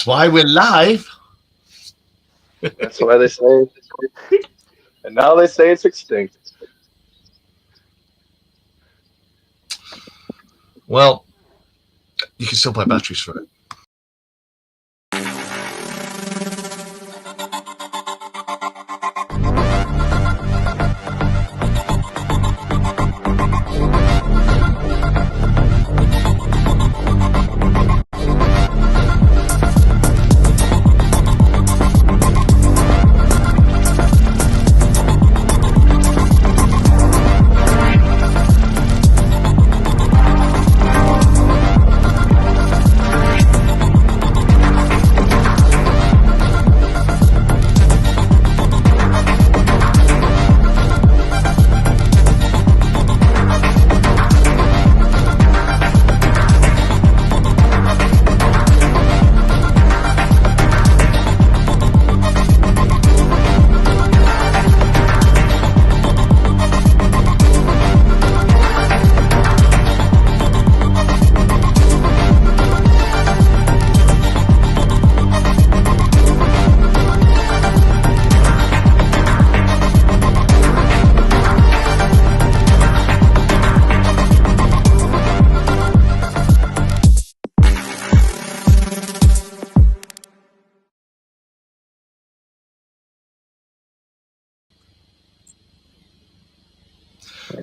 That's why we're live. That's why they say it's extinct. And now they say it's extinct. Well, you can still buy batteries for it.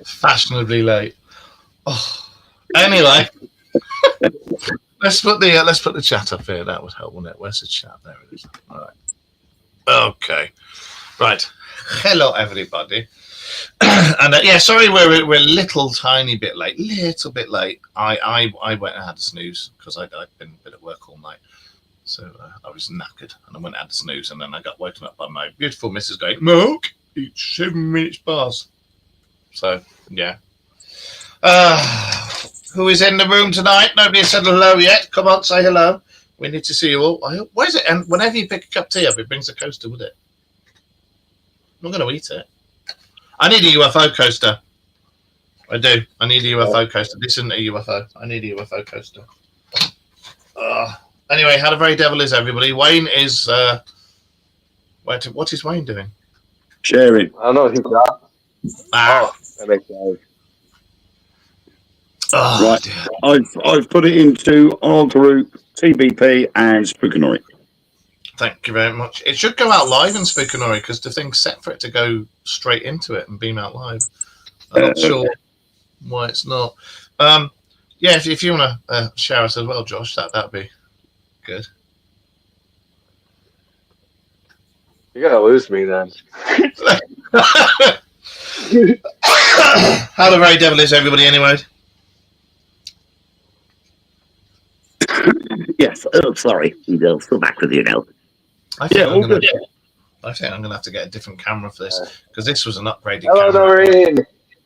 Fashionably late. Oh, anyway, let's put the chat up here. That would help, wouldn't it? Where's the chat? There it is. All right. Okay. Right. Hello, everybody. And sorry, we're a little tiny bit late. Little bit late. I went and had a snooze because I'd been at work all night, so I was knackered, and I went and had a snooze, and then I got woken up by my beautiful missus going, "Mark, it's 7 minutes past." So yeah. Who is in the room tonight? Nobody has said hello yet. Come on, say hello. We need to see you all. Where's it? And whenever you pick a cup of tea up, it brings a coaster with it. I'm not going to eat it. I need a UFO coaster. I do. I need a UFO coaster. This isn't a UFO. I need a UFO coaster. Anyway, how the very devil is everybody? Wayne is... what is Wayne doing? Sharing. I don't know what he's got. That makes sense. Right. I've put it into our group, TBP and Spookanori. Thank you very much. It should go out live in Spookanori because the thing's set for it to go straight into it and beam out live. I'm not sure why it's not. If you want to share us as well, Josh, that'd be good. You're gonna lose me then. How the very devil is everybody anyway? Yes, sorry. I'm still back with you now. I think I'm going to have to get a different camera for this because this was an upgraded camera. Hello, Noreen.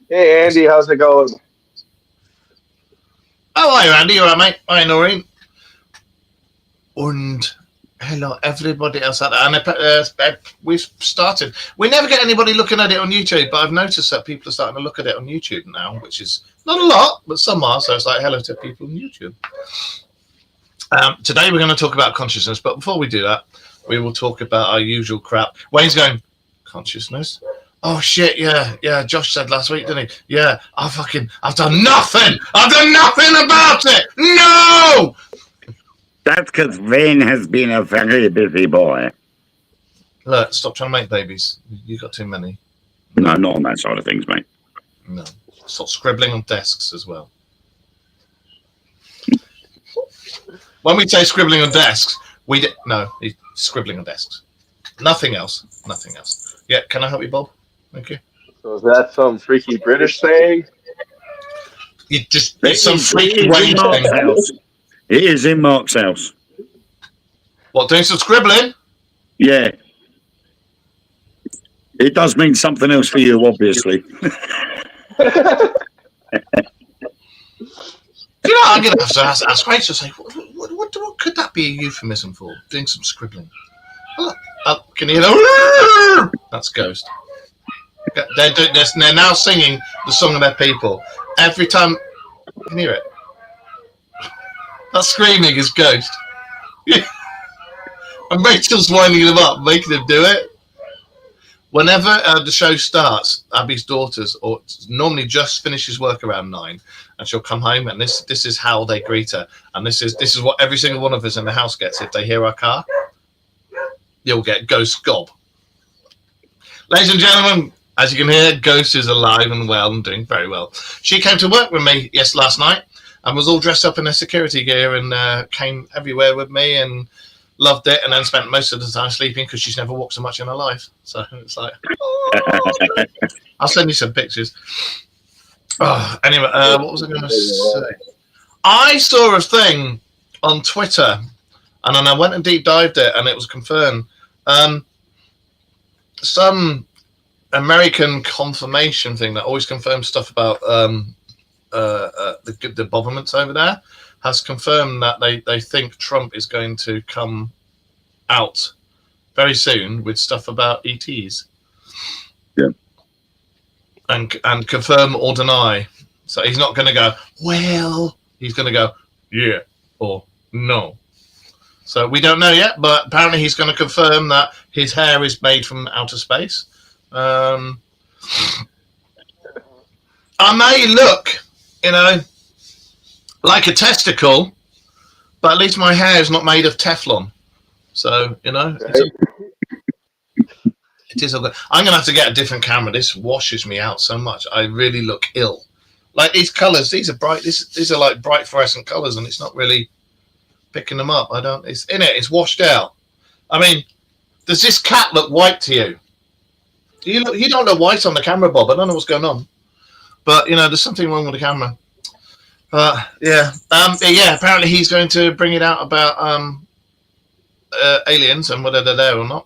Hey, Andy, how's it going? Oh, hi, Andy. You all right, mate? Hi, Noreen. And hello, everybody else out there. And we've started. We never get anybody looking at it on YouTube, but I've noticed that people are starting to look at it on YouTube now, which is not a lot, but some are. So it's like hello to people on YouTube. Today we're going to talk about consciousness, but before we do that, we will talk about our usual crap. Wayne's going, consciousness? Oh shit, yeah. Josh said last week, didn't he? Yeah, I've done nothing. I've done nothing about it. No. That's because Vin has been a very busy boy. Look, stop trying to make babies. You got too many. No, not on that side of things, mate. No, stop scribbling on desks as well. When we say scribbling on desks, he's scribbling on desks. Nothing else. Yeah, can I help you, Bob? Thank you. So is that some freaky British saying? It's some freaky Wayne thing. It is in Mark's house. What, doing some scribbling? Yeah. It does mean something else for you, obviously. You know, I'm going to have to ask Grace to say, what could that be a euphemism for? Doing some scribbling. Can you hear that? That's Ghost. They're now singing the song of their people. Every time, you can hear it. That screaming is Ghost. And Rachel's winding them up, making them do it. Whenever the show starts, Abby's daughters, or normally just finishes work around 9, and she'll come home, and this is how they greet her, and this is what every single one of us in the house gets if they hear our car. You'll get Ghost Gob. Ladies and gentlemen, as you can hear, Ghost is alive and well and doing very well. She came to work with me last night and was all dressed up in her security gear and came everywhere with me and loved it, and then spent most of the time sleeping because she's never walked so much in her life. So it's like, oh. I'll send you some pictures. Oh, anyway, what was I going to say? I saw a thing on Twitter, and then I went and deep dived it, and it was confirmed. Some American confirmation thing that always confirms stuff about the governments over there has confirmed that they think Trump is going to come out very soon with stuff about ETs. Yeah. And confirm or deny. So he's not going to go, well, he's going to go, yeah, or no. So we don't know yet, but apparently he's going to confirm that his hair is made from outer space. I may look, like a testicle, but at least my hair is not made of Teflon. So, it is. I'm going to have to get a different camera. This washes me out so much. I really look ill. Like these colors, these are bright. These are like bright fluorescent colors, and it's not really picking them up. It's washed out. I mean, does this cat look white to you? You don't look white on the camera, Bob. I don't know what's going on, but there's something wrong with the camera. Yeah. Apparently he's going to bring it out about aliens and whether they're there or not.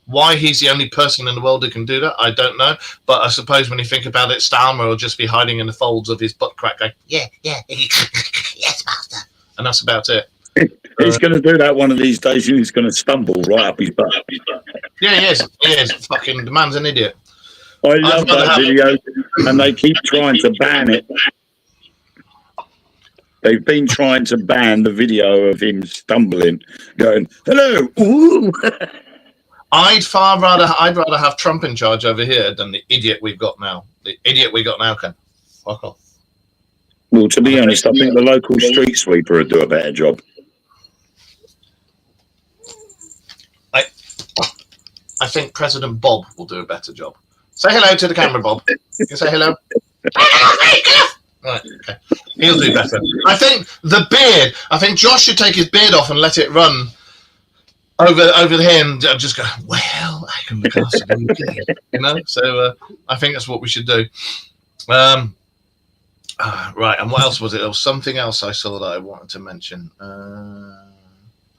Why he's the only person in the world who can do that, I don't know. But I suppose when you think about it, Stalmer will just be hiding in the folds of his butt crack, going, yeah, yes, master, and that's about it. He's going to do that one of these days, and he's going to stumble right up his butt. Yeah, he is. Fucking, the man's an idiot. I love that video, and they keep trying to ban it. They've been trying to ban the video of him stumbling, going, hello, ooh. I'd rather have Trump in charge over here than the idiot we've got now. The idiot we got now can fuck off. Well, to be honest, I think the local street sweeper would do a better job. I think President Bob will do a better job. Say hello to the camera, Bob. You can say hello. Right, okay. He'll do better. I think the beard. I think Josh should take his beard off and let it run over here and just go, well, I can look after them again. So I think that's what we should do. Right, and what else was it? There was something else I saw that I wanted to mention.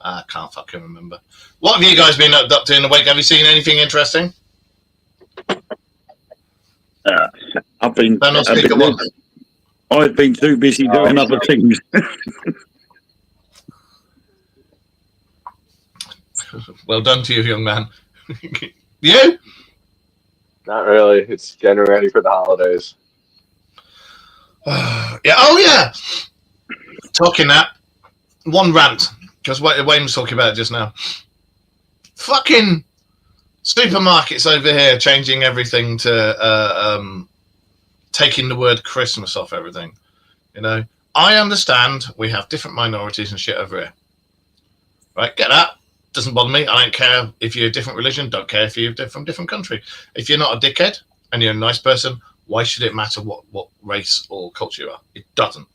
I can't fucking remember. What have you guys been up to in the week? Have you seen anything interesting? I've been too busy doing other things. Well done to you, young man. You? Not really. It's getting ready for the holidays. Yeah. Oh, yeah. Talking that. One rant, because Wayne was talking about it just now. Fucking supermarkets over here changing everything to taking the word Christmas off everything. I understand we have different minorities and shit over here. Right? Get that. Doesn't bother me. I don't care if you're a different religion. Don't care if you're from a different country. If you're not a dickhead and you're a nice person, why should it matter what race or culture you are? It doesn't.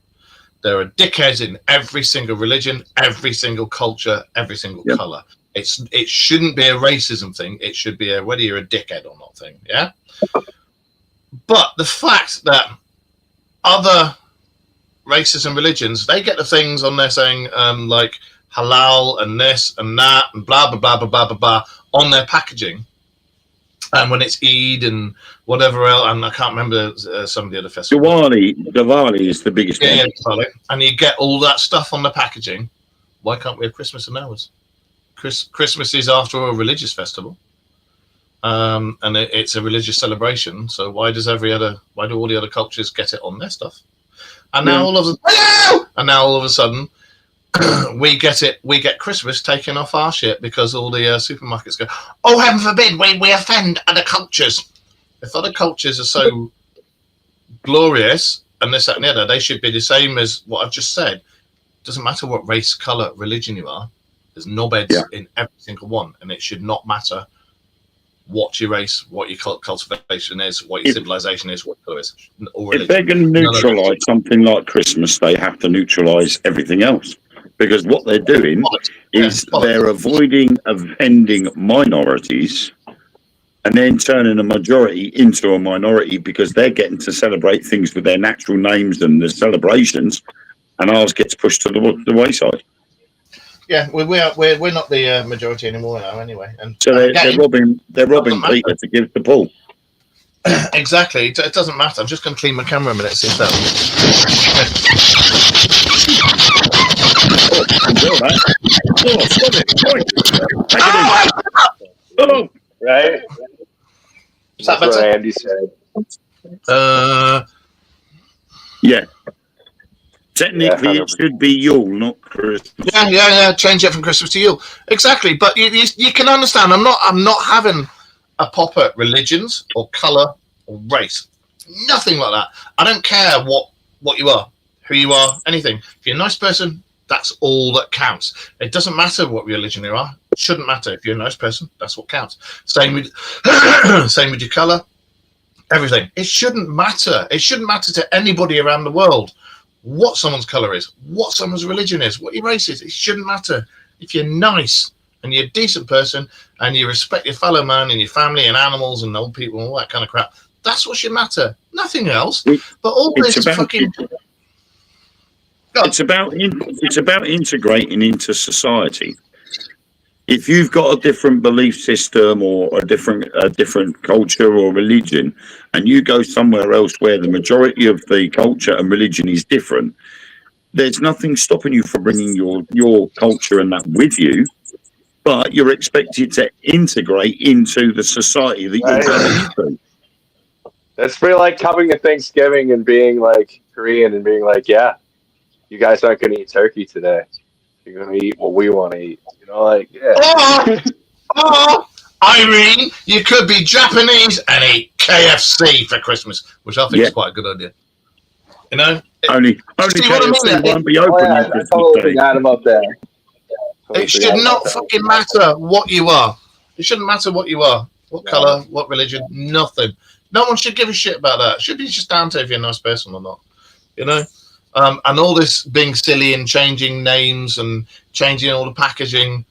There are dickheads in every single religion, every single culture, every single color. It shouldn't be a racism thing. It should be a whether you're a dickhead or not thing. Yeah. But the fact that other races and religions, they get the things on there saying like halal and this and that and blah blah blah blah blah blah blah on their packaging, and when it's Eid and whatever else, and I can't remember some of the other festivals. Diwali is the biggest one. Yeah, and you get all that stuff on the packaging. Why can't we have Christmas and ours? Christmas is, after all, a religious festival, and it's a religious celebration. So why do all the other cultures get it on their stuff? And now all of a sudden, we get Christmas taken off our shit because all the supermarkets go, oh, heaven forbid, we offend other cultures. If other cultures are so glorious and this, that, and the other, they should be the same as what I've just said. Doesn't matter what race, colour, religion you are. There's knobheads in every single one, and it should not matter what your race, what your cultivation is, what your civilization is, what colour is. If they're going to neutralise something like Christmas, they have to neutralise everything else. Because what they're doing is they're avoiding offending minorities and then turning a majority into a minority because they're getting to celebrate things with their natural names and the celebrations, and ours gets pushed to the wayside. Yeah, we're not the majority anymore now, anyway. And so they're robbing Peter to give to Paul. Exactly. It doesn't matter. I'm just going to clean my camera a minute. See if that. Oh, right? That's what Andy said. Yeah. Technically, it should be Yule, not Christmas. Yeah. Change it from Christmas to Yule. Exactly. But you can understand. I'm not having a pop at religions or colour or race. Nothing like that. I don't care what you are, who you are, anything. If you're a nice person, that's all that counts. It doesn't matter what religion you are. It shouldn't matter. If you're a nice person, that's what counts. Same with your colour, everything. It shouldn't matter. It shouldn't matter to anybody around the world what someone's colour is, what someone's religion is, what your race is. It shouldn't matter. If you're nice and you're a decent person and you respect your fellow man and your family and animals and old people and all that kind of crap, that's what should matter. Nothing else. But all this fucking... It's about integrating into society. If you've got a different belief system or a different culture or religion, and you go somewhere else where the majority of the culture and religion is different, there's nothing stopping you from bringing your culture and that with you, but you're expected to integrate into the society that you're going into. That's pretty like coming to Thanksgiving and being like Korean and being like, yeah, you guys aren't going to eat turkey today. You're going to eat what we want to eat. You know, like, yeah. Or, Irene, you could be Japanese and eat KFC for Christmas, which I think is quite a good idea. You know? Only KFC won't be open on Christmas Day. Up there. It should not fucking matter what you are. It shouldn't matter what you are. What colour, what religion, nothing. No one should give a shit about that. It should be just down to if you're a nice person or not. You know? And all this being silly and changing names and changing all the packaging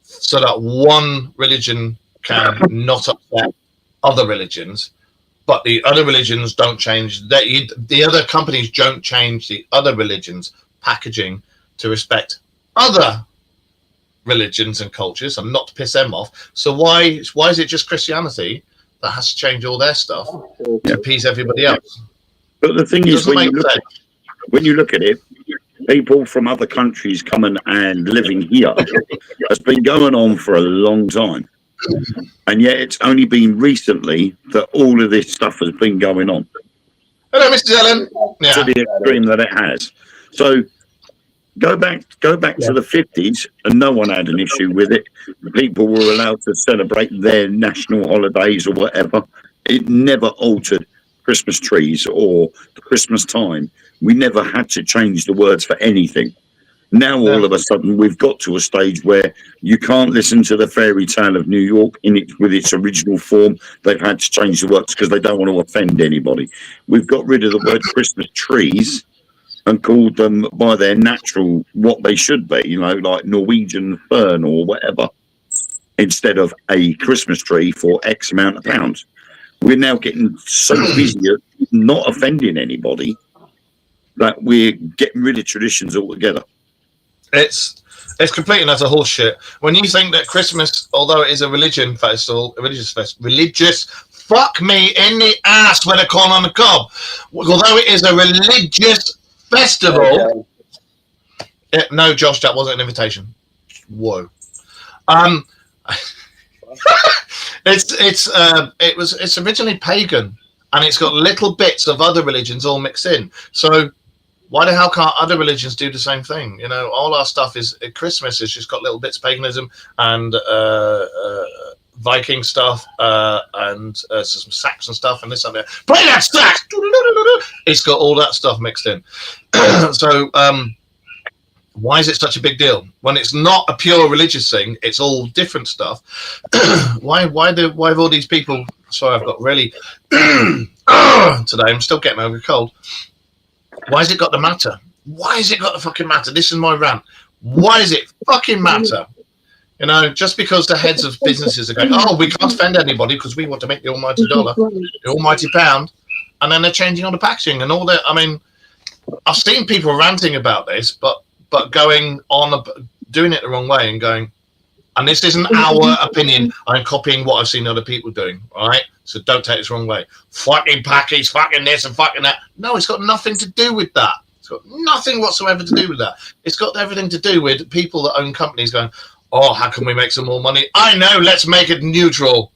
so that one religion can not upset other religions, but the other religions don't change. The other companies don't change the other religions' packaging to respect other religions and cultures and not to piss them off. So why is it just Christianity that has to change all their stuff to appease everybody else? But the thing is, when you look at it, people from other countries coming and living here has been going on for a long time. And yet it's only been recently that all of this stuff has been going on. Hello, Mrs. Ellen. Yeah. To the extreme that it has. So go back to the 50s and no one had an issue with it. People were allowed to celebrate their national holidays or whatever. It never altered Christmas trees or the Christmas time. We never had to change the words for anything. Now, all of a sudden, we've got to a stage where you can't listen to the fairy tale of New York with its original form. They've had to change the words because they don't want to offend anybody. We've got rid of the word Christmas trees and called them by their natural, what they should be, you know, like Norwegian fern or whatever, instead of a Christmas tree for X amount of pounds. We're now getting so busy at not offending anybody that we're getting rid of traditions altogether. It's completely and utter horseshit. When you think that Christmas, although it is a religious festival, fuck me in the ass with a corn on the cob. Although it is a religious festival, no, Josh, that wasn't an invitation. Whoa. It's originally pagan, and it's got little bits of other religions all mixed in. So Why the hell can't other religions do the same thing? You know, all our stuff is Christmas has just got little bits of paganism and Viking stuff and some Saxon stuff and this and that. Play that sax. It's got all that stuff mixed in. So why is it such a big deal when it's not a pure religious thing? It's all different stuff. Why have all these people? Sorry, I've got really today. I'm still getting over a cold. Why has it got to matter? Why has it got to fucking matter? This is my rant. Why does it fucking matter? You know, just because the heads of businesses are going, oh, we can't offend anybody because we want to make the almighty dollar, the almighty pound, and then they're changing all the packaging and all that. I mean, I've seen people ranting about this, but going on, doing it the wrong way and going, and this isn't our opinion. I'm copying what I've seen other people doing, all right? So don't take this the wrong way. Fucking package, fucking this and fucking that. No, it's got nothing to do with that. It's got nothing whatsoever to do with that. It's got everything to do with people that own companies going, oh, how can we make some more money? I know, let's make it neutral.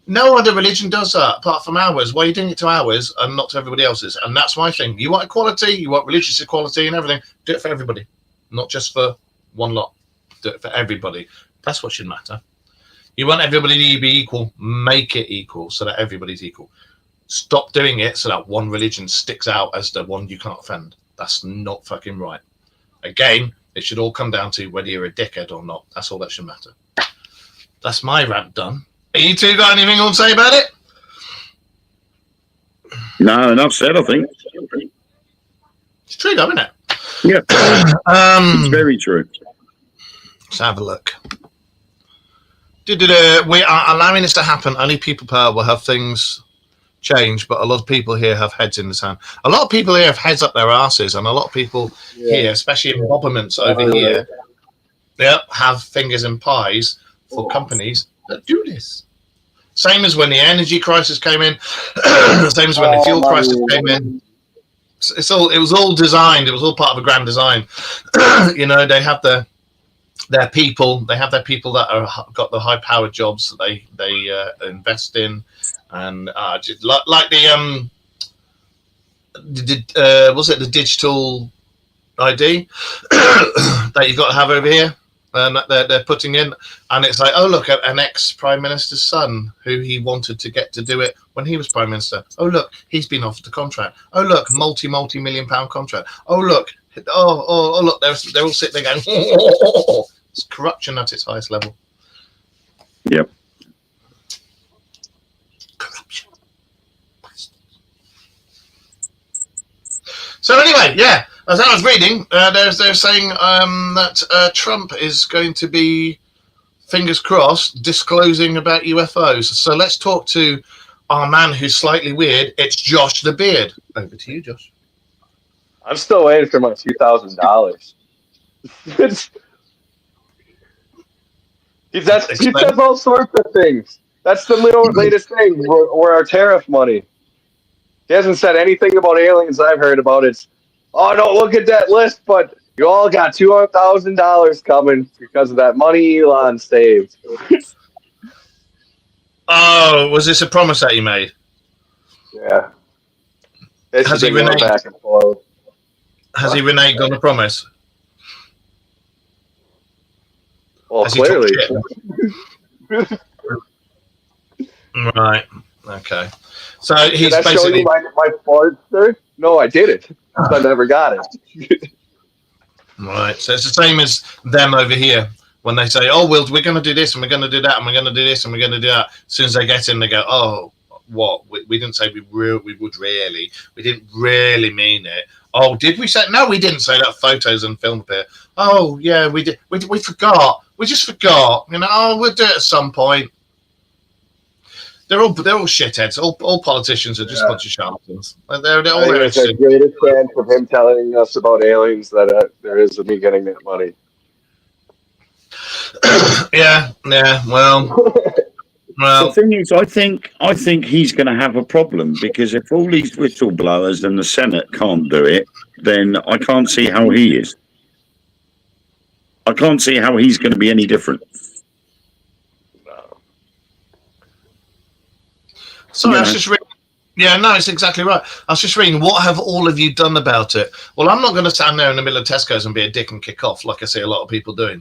No other religion does that apart from ours. Why are you doing it to ours and not to everybody else's? And that's my thing. You want equality, you want religious equality and everything. Do it for everybody, not just for one lot. Do it for everybody. That's what should matter. You want everybody to be equal, make it equal so that everybody's equal. Stop doing it so that one religion sticks out as the one you can't offend. That's not fucking right. Again, it should all come down to whether you're a dickhead or not. That's all that should matter. That's my rant done. You two got anything you want to say about it? No, enough said, I think. It's true though, isn't it? Yeah. It's very true. Let's have a look. We are allowing this to happen. Only people power will have things change, but a lot of people here have heads in the sand. A lot of people here have heads up their asses, and a lot of people here, especially in governments over here, have fingers in pies for companies that do this. Same as when the energy crisis came in, same as when the fuel crisis came in. It was all designed. It was all part of a grand design. You know, they have their people. They have their people that are got the high-powered jobs that they invest in, and just like the was it the digital ID that you've got to have over here, and they're putting in, and it's like, oh look, an ex-prime minister's son who he wanted to get to do it when he was prime minister. Oh look, he's been offered the contract. Oh look, multi-million-pound contract. Oh look, oh look, they're all sitting there going. It's corruption at its highest level. Yep. Corruption. So anyway, yeah, as I was reading, they're saying that Trump is going to be, fingers crossed, disclosing about UFOs. So let's talk to our man who's slightly weird. It's Josh the Beard. Over to you, Josh. I'm still waiting for my $2,000. He says all sorts of things. That's the latest thing. Where our tariff money. He hasn't said anything about aliens I've heard about. It's, oh, don't look at that list, but you all got $200,000 coming because of that money Elon saved. Oh, was this a promise that he made? Yeah. Has he reneged? Back and forth. Has he reneged on the promise? Well, Has clearly. Right. Okay. So he's Did I show basically you my Fordster? No, I didn't. I never got it. right. So it's the same as them over here when they say, "Oh, we're going to do this and we're going to do that and we're going to do this and we're going to do that." As soon as they get in, they go, "Oh, what? We didn't say we would really. We didn't really mean it." Oh, did we say? No, we didn't say that. Photos and film appear. Oh, yeah, we did. We forgot. We just forgot. You know. Oh, we'll do it at some point. They're all shitheads. All politicians are just a bunch of charlatans. They're all there. It's the greatest chance of him telling us about aliens that there is of me getting that money. Yeah. Well. The thing is, I think he's going to have a problem because if all these whistleblowers and the Senate can't do it, then I can't see how he is. I can't see how he's going to be any different. So that's just Yeah, no, it's exactly right. I was just reading, what have all of you done about it? Well, I'm not going to stand there in the middle of Tesco's and be a dick and kick off like I see a lot of people doing.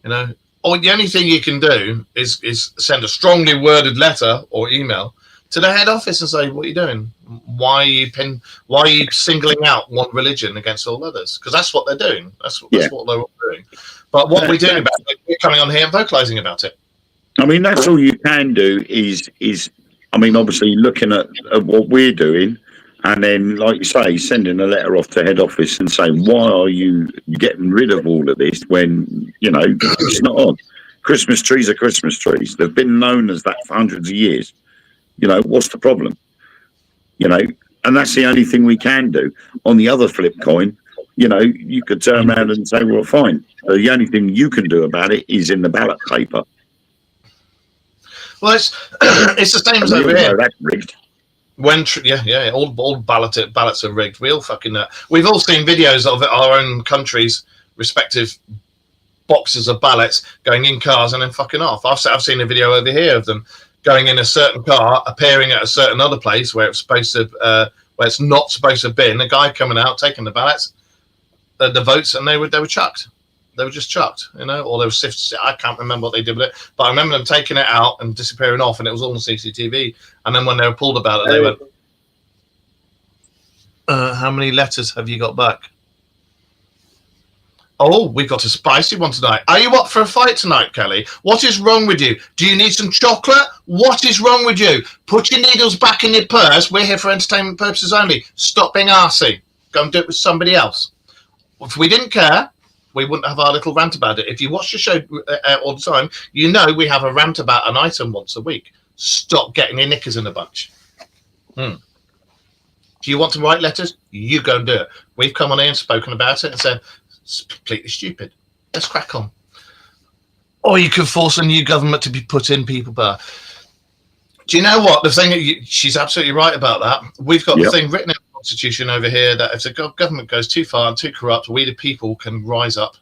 You know, or the only thing you can do is send a strongly worded letter or email to the head office and say, what are you doing? Why are you singling out one religion against all others? Because that's what they're doing. That's what they're all doing. But what we're doing about it, we're coming on here and vocalizing about it. I mean, that's all you can do is I mean, obviously looking at what we're doing, and then, like you say, sending a letter off to head office and saying, why are you getting rid of all of this when, you know, it's not on. Christmas trees are Christmas trees. They've been known as that for hundreds of years. You know, what's the problem? You know, and that's the only thing we can do. On the other flip coin, you know, you could turn around and say, well, fine. The only thing you can do about it is in the ballot paper. Well, it's the same as over here. That's rigged. When all ballots are rigged. We all fucking know. We've all seen videos of our own country's respective boxes of ballots going in cars and then fucking off. I've seen a video over here of them going in a certain car, appearing at a certain other place where it's supposed to, where it's not supposed to have been. A guy coming out taking the ballots, the votes, and they were chucked. They were just chucked, you know, or they were sifted. I can't remember what they did with it, but I remember them taking it out and disappearing off, and it was all on CCTV. And then when they were pulled about it, they went, how many letters have you got back? Oh, we've got a spicy one tonight. Are you up for a fight tonight, Kelly? What is wrong with you? Do you need some chocolate? What is wrong with you? Put your needles back in your purse. We're here for entertainment purposes only. Stop being arsey. Go and do it with somebody else. If we didn't care, we wouldn't have our little rant about it. If you watch the show all the time, you know we have a rant about an item once a week. Stop getting your knickers in a bunch. Do you want to write letters? You go and do it. We've come on here and spoken about it and said, it's completely stupid. Let's crack on. Or you can force a new government to be put in people bar. Do you know what? The thing, she's absolutely right about that. We've got the thing written in the Constitution over here that if the government goes too far and too corrupt, we the people can rise up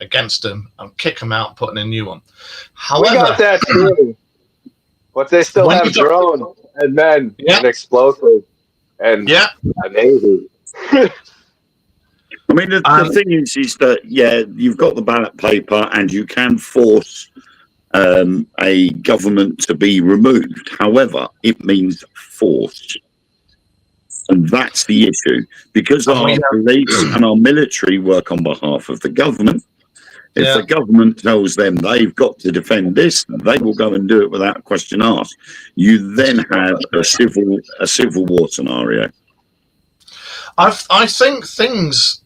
against them and kick them out and put in a new one. However, we got that too. But they still have drones and men and explosives and a navy. I mean, the thing is that, you've got the ballot paper and you can force a government to be removed. However, it means force. And that's the issue. Because our police and our military work on behalf of the government, if the government tells them they've got to defend this, they will go and do it without a question asked. You then have a civil war scenario. I think things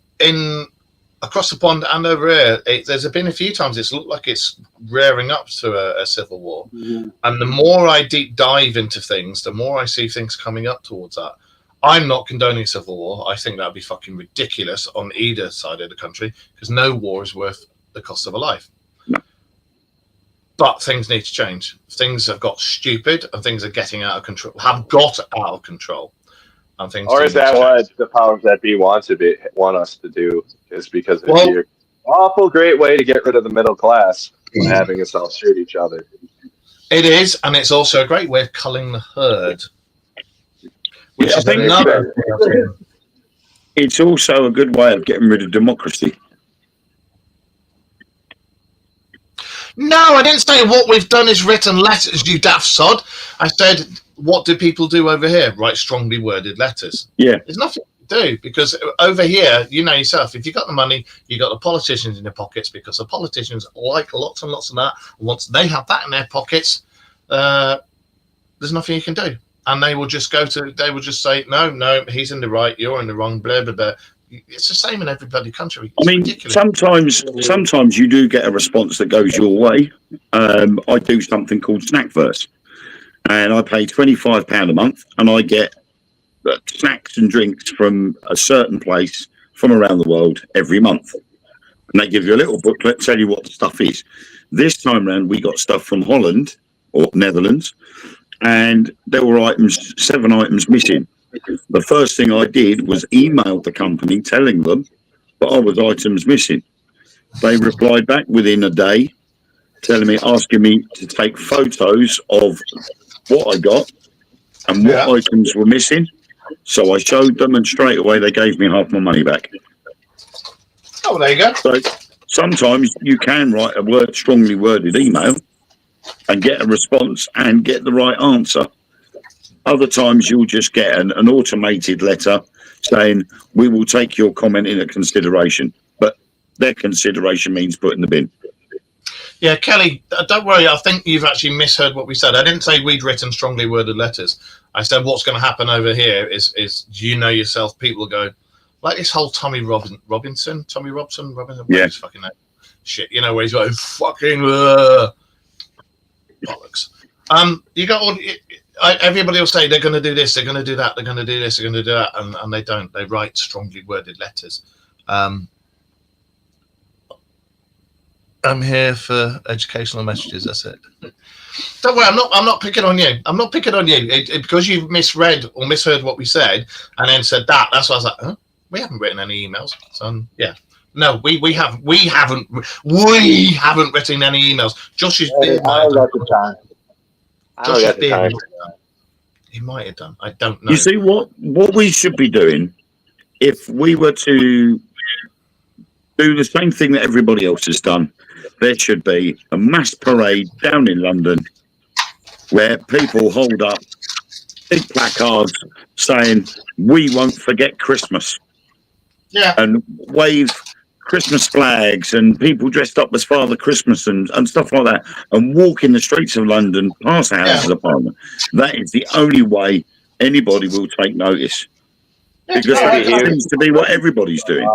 across the pond and over here, there's been a few times it's looked like it's rearing up to a civil war. Mm-hmm. And the more I deep dive into things, the more I see things coming up towards that. I'm not condoning civil war. I think that'd be fucking ridiculous on either side of the country because no war is worth the cost of a life. No. But things need to change. Things have got stupid and things are getting out of control, have got out of control. Or is that what the powers that be want us to do? Is because it'd be an awful great way to get rid of the middle class, having us all shoot each other. It is, and it's also a great way of culling the herd. Which is another. It's also a good way of getting rid of democracy. No, I didn't say what we've done is written letters, you daft sod. I said, what do people do over here? Write strongly worded letters. Yeah. There's nothing to do because over here, you know yourself, if you've got the money, you've got the politicians in your pockets because the politicians like lots and lots of that. Once they have that in their pockets, there's nothing you can do. And they will just say, no, he's in the right, you're in the wrong, blah, blah, blah. It's the same in every bloody country. It's ridiculous. sometimes you do get a response that goes your way. I do something called Snackverse, and I pay £25 a month, and I get snacks and drinks from a certain place from around the world every month. And they give you a little booklet, tell you what the stuff is. This time around, we got stuff from Holland or Netherlands, and there were 7 items missing. The first thing I did was email the company telling them that I was items missing. They replied back within a day, asking me to take photos of what I got and what items were missing. So I showed them, and straight away they gave me half my money back. Oh, there you go. So sometimes you can write a strongly worded email and get a response and get the right answer. Other times you'll just get an automated letter saying, we will take your comment into consideration. But their consideration means put in the bin. Yeah, Kelly, don't worry. I think you've actually misheard what we said. I didn't say we'd written strongly worded letters. I said what's going to happen over here is do you know yourself? People go, like this whole Tommy Robinson, Yeah. His fucking name? Shit, you know, where he's like, fucking bollocks. You got all... everybody will say they're going to do this, they're going to do that, they're going to do this, they're going to do that, and they don't. They write strongly worded letters. I'm here for educational messages. That's it. Don't worry. I'm not picking on you. I'm not picking on you because you've misread or misheard what we said and then said that. That's why I was like, huh? We haven't written any emails. So yeah, no, we haven't written any emails. Josh is being. I don't got the time. Josh is being. He might have done. I don't know. You see what we should be doing if we were to do the same thing that everybody else has done. There should be a mass parade down in London where people hold up big placards saying, we won't forget Christmas. Yeah. And wave Christmas flags and people dressed up as Father Christmas and stuff like that, and walk in the streets of London past the Houses of Parliament. That is the only way anybody will take notice. Because that seems to be what everybody's doing.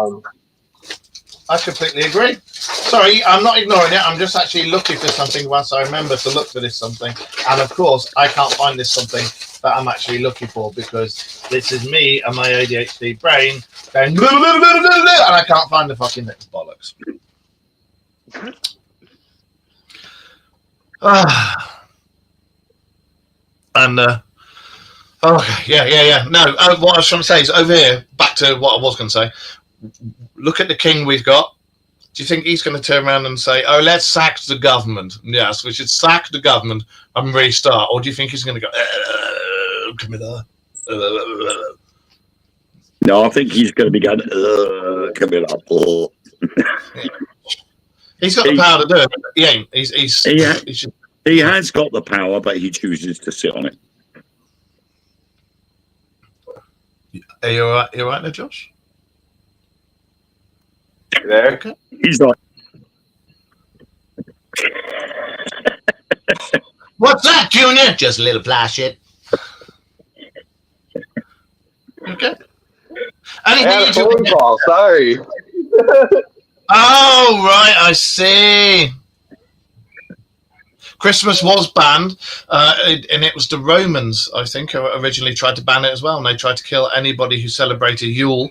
I completely agree. Sorry, I'm not ignoring it. I'm just actually looking for something whilst I remember to look for this something. And of course, I can't find this something that I'm actually looking for because this is me and my ADHD brain going, and I can't find the fucking thing. Bollocks. Yeah. No, what I was trying to say is over here, back to what I was going to say. Look at the king we've got. Do you think he's going to turn around and say, oh, let's sack the government? Yes, we should sack the government and restart. Or do you think he's going to go, Camilla? No, I think he's going to be going, Camilla. He's got the power to do it. He ain't. He has got the power, but he chooses to sit on it. Are you all right? You all right there, Josh? There. Okay. He's like, what's that, Junior? Just a little fly shit. Okay. I had a phone call. Sorry. Oh, right. I see. Christmas was banned, and it was the Romans, I think, who originally tried to ban it as well, and they tried to kill anybody who celebrated Yule.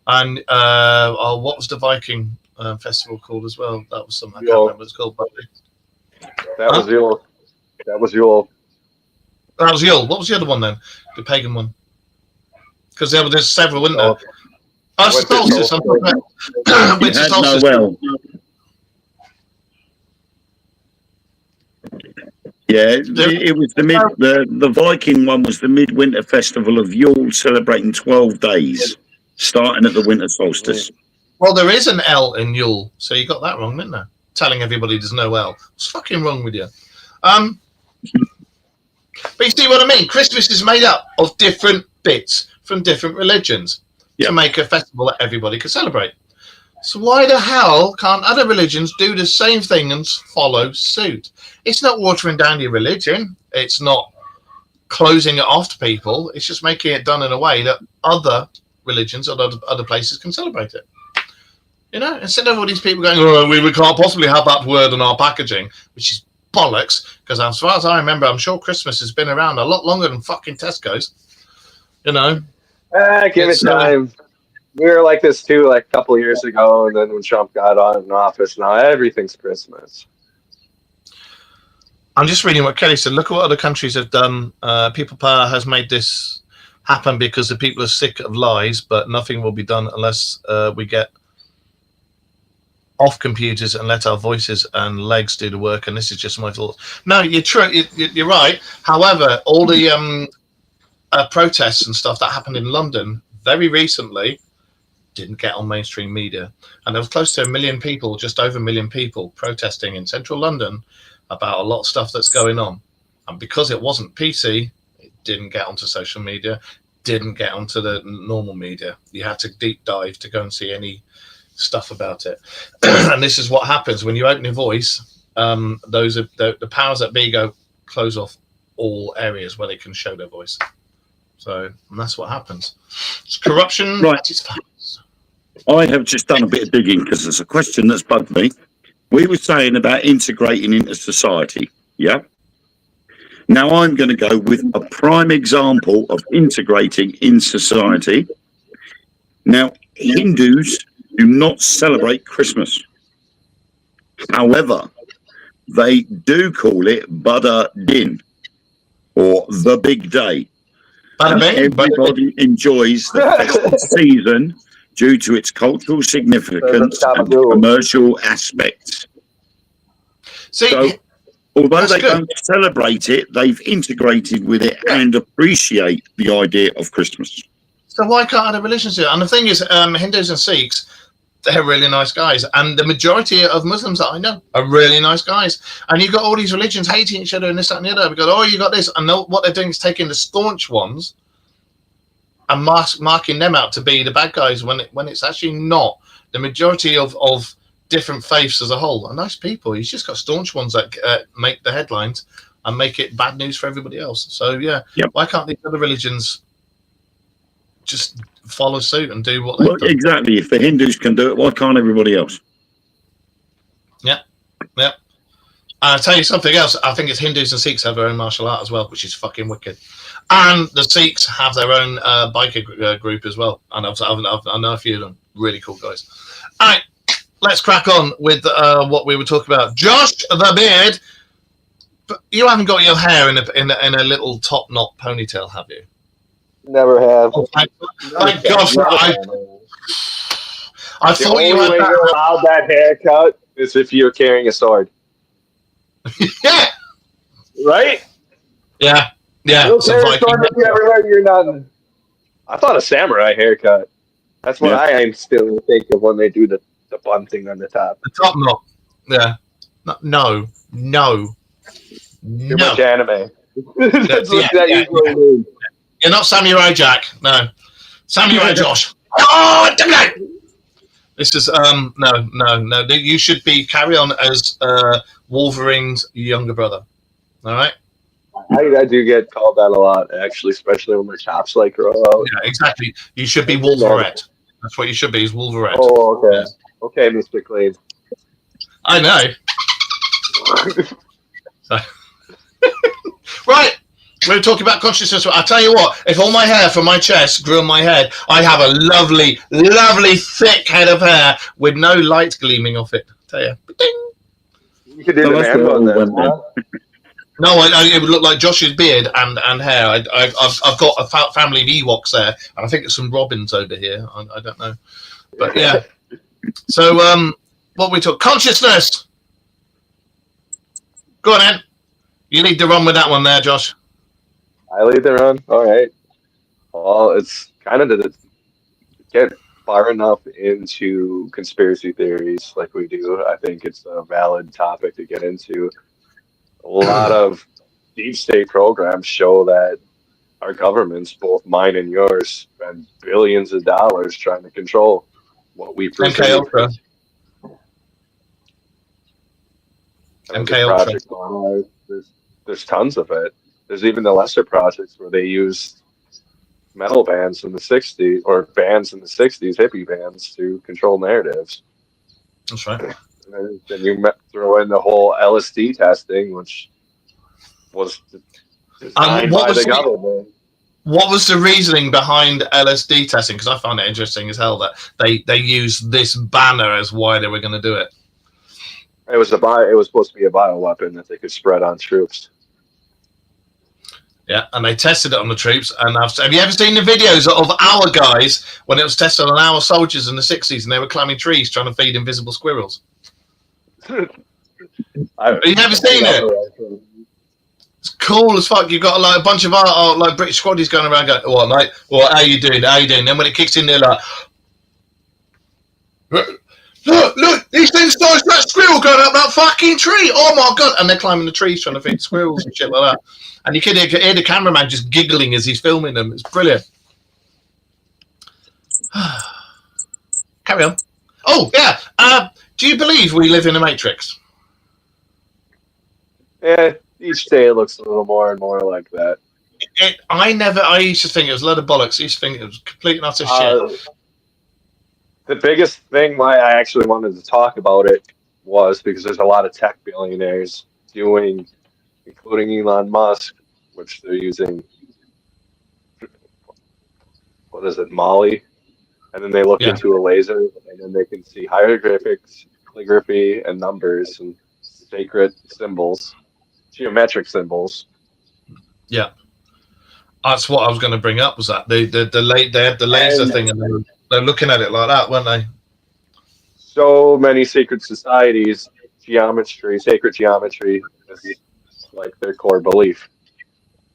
And what was the Viking festival called as well? That was something I can't remember what it's called. That was Yule. That was Yule. That was Yule. What was the other one then? The pagan one? Because there's several, weren't there? Oh, solstice. Winter solstice. Noel. Yeah, it was the Viking one was the midwinter festival of Yule, celebrating 12 days. Starting at the winter solstice. Well, there is an L in Yule, so you got that wrong, didn't you? Telling everybody there's no L. What's fucking wrong with you? But you see what I mean? Christmas is made up of different bits from different religions to make a festival that everybody can celebrate. So why the hell can't other religions do the same thing and follow suit? It's not watering down your religion. It's not closing it off to people. It's just making it done in a way that other religions or other places can celebrate it. You know, instead of all these people going, oh, we can't possibly have that word on our packaging, which is bollocks, because as far as I remember, I'm sure Christmas has been around a lot longer than fucking Tesco's. You know? Give it time. We were like this too, like a couple of years ago, and then when Trump got in office, now everything's Christmas. I'm just reading what Kelly said. Look at what other countries have done. People Power has made this happen because the people are sick of lies, but nothing will be done unless we get off computers and let our voices and legs do the work. And this is just my thoughts. No, you're true. You're right. However, all the protests and stuff that happened in London very recently didn't get on mainstream media, and there was close to 1 million people, just over 1 million people protesting in central London about a lot of stuff that's going on, and because it wasn't PC, it didn't get onto social media, didn't get onto the normal media. You had to deep dive to go and see any stuff about it. And this is what happens when you open your voice. Those are the powers that be go close off all areas where they can show their voice. So and that's what happens. It's corruption. Right. It's I have just done a bit of digging because there's a question that's bugged me. We were saying about integrating into society. Yeah. Now I'm going to go with a prime example of integrating in society. Now, Hindus do not celebrate Christmas. However, they do call it Buddha Din, or the big day. Everybody enjoys the festive season due to its cultural significance and commercial aspects. See, so, although they good. don't celebrate it, they've integrated with it and appreciate the idea of Christmas. So why can't other religions do it? And the thing is, Hindus and Sikhs, they're really nice guys. And the majority of Muslims that I know are really nice guys. And you've got all these religions hating each other and this, that, and the other. Because, oh, you got this. And what they're doing is taking the staunch ones and marking them out to be the bad guys when it's actually not. The majority of different faiths as a whole are nice people. You've just got staunch ones that make the headlines and make it bad news for everybody else. So, yeah, Why can't these other religions just follow suit and do what they've done? Exactly. If the Hindus can do it, why can't everybody else? Yeah. I'll tell you something else. I think it's Hindus and Sikhs have their own martial art as well, which is fucking wicked. And the Sikhs have their own biker group as well. And I know a few of them. Really cool guys. All right, let's crack on with what we were talking about. Josh the Beard, you haven't got your hair in a little top knot ponytail, have you? Never have. Oh, thank God for I the thought only you had way you're allowed that haircut is if you're carrying a sword. Yeah. Right? Yeah. You'll carry a sword if you ever heard you're not. I thought a samurai haircut. That's what I am still think of when they do the bun thing on the top. The top knot. Yeah. No. Too much anime. That's what that usually means. You're not Samurai Jack. No. Samurai Josh. Oh, damn. This is no. You should be carry on as Wolverine's younger brother. All right. I do get called that a lot, actually, especially when my chops like grow out. Yeah, exactly. You should be Wolverette. That's what you should be. Is Wolverette. Oh, okay. Yeah. Okay, Mr. Clean. I know. So. Right. We're talking about consciousness. I'll tell you what, if all my hair from my chest grew on my head, I'd have a lovely, lovely thick head of hair with no light gleaming off it. I'll tell you. Ding. You could do the man bun then. No, it would look like Josh's beard and hair. I've got a family of Ewoks there, and I think there's some Robins over here. I don't know. But yeah. So, what we talk consciousness. Go on, Ed. You need to run with that one there, Josh. I lead the run. All right. Well, it's kind of to get far enough into conspiracy theories like we do. I think it's a valid topic to get into. A lot of deep state programs show that our governments, both mine and yours, spend billions of dollars trying to control what we perceive. MK Ultra. There's tons of it. There's even the lesser projects where they use metal bands in the 60s, or bands in the 60s, hippie bands, to control narratives. That's right. And then you throw in the whole LSD testing, which was designed by the government. What was the reasoning behind LSD testing? Because I found it interesting as hell that they used this banner as why they were going to do it. It was supposed to be a bioweapon that they could spread on troops. Yeah, and they tested it on the troops. And have you ever seen the videos of our guys when it was tested on our soldiers in the 60s and they were climbing trees trying to feed invisible squirrels? Have you never seen it? It's cool as fuck. You've got like a bunch of like British squaddies going around going, "What, mate? What? How you doing? How you doing?" Then when it kicks in, they're like, "Look! These things started that squirrel going up that fucking tree! Oh my god!" And they're climbing the trees trying to feed squirrels and shit like that. And you can hear the cameraman just giggling as he's filming them. It's brilliant. Carry on. Oh yeah. Do you believe we live in a matrix? Yeah, each day it looks a little more and more like that. I used to think it was a load of bollocks. I used to think it was complete and utter shit. The biggest thing why I actually wanted to talk about it was because there's a lot of tech billionaires doing, including Elon Musk, which they're using, what is it, Molly? And then they look into a laser, and then they can see hieroglyphics, calligraphy, and numbers, and sacred symbols, geometric symbols. Yeah, that's what I was going to bring up. Was that they had the laser thing, and they're looking at it like that, weren't they? So many secret societies, sacred geometry is like their core belief.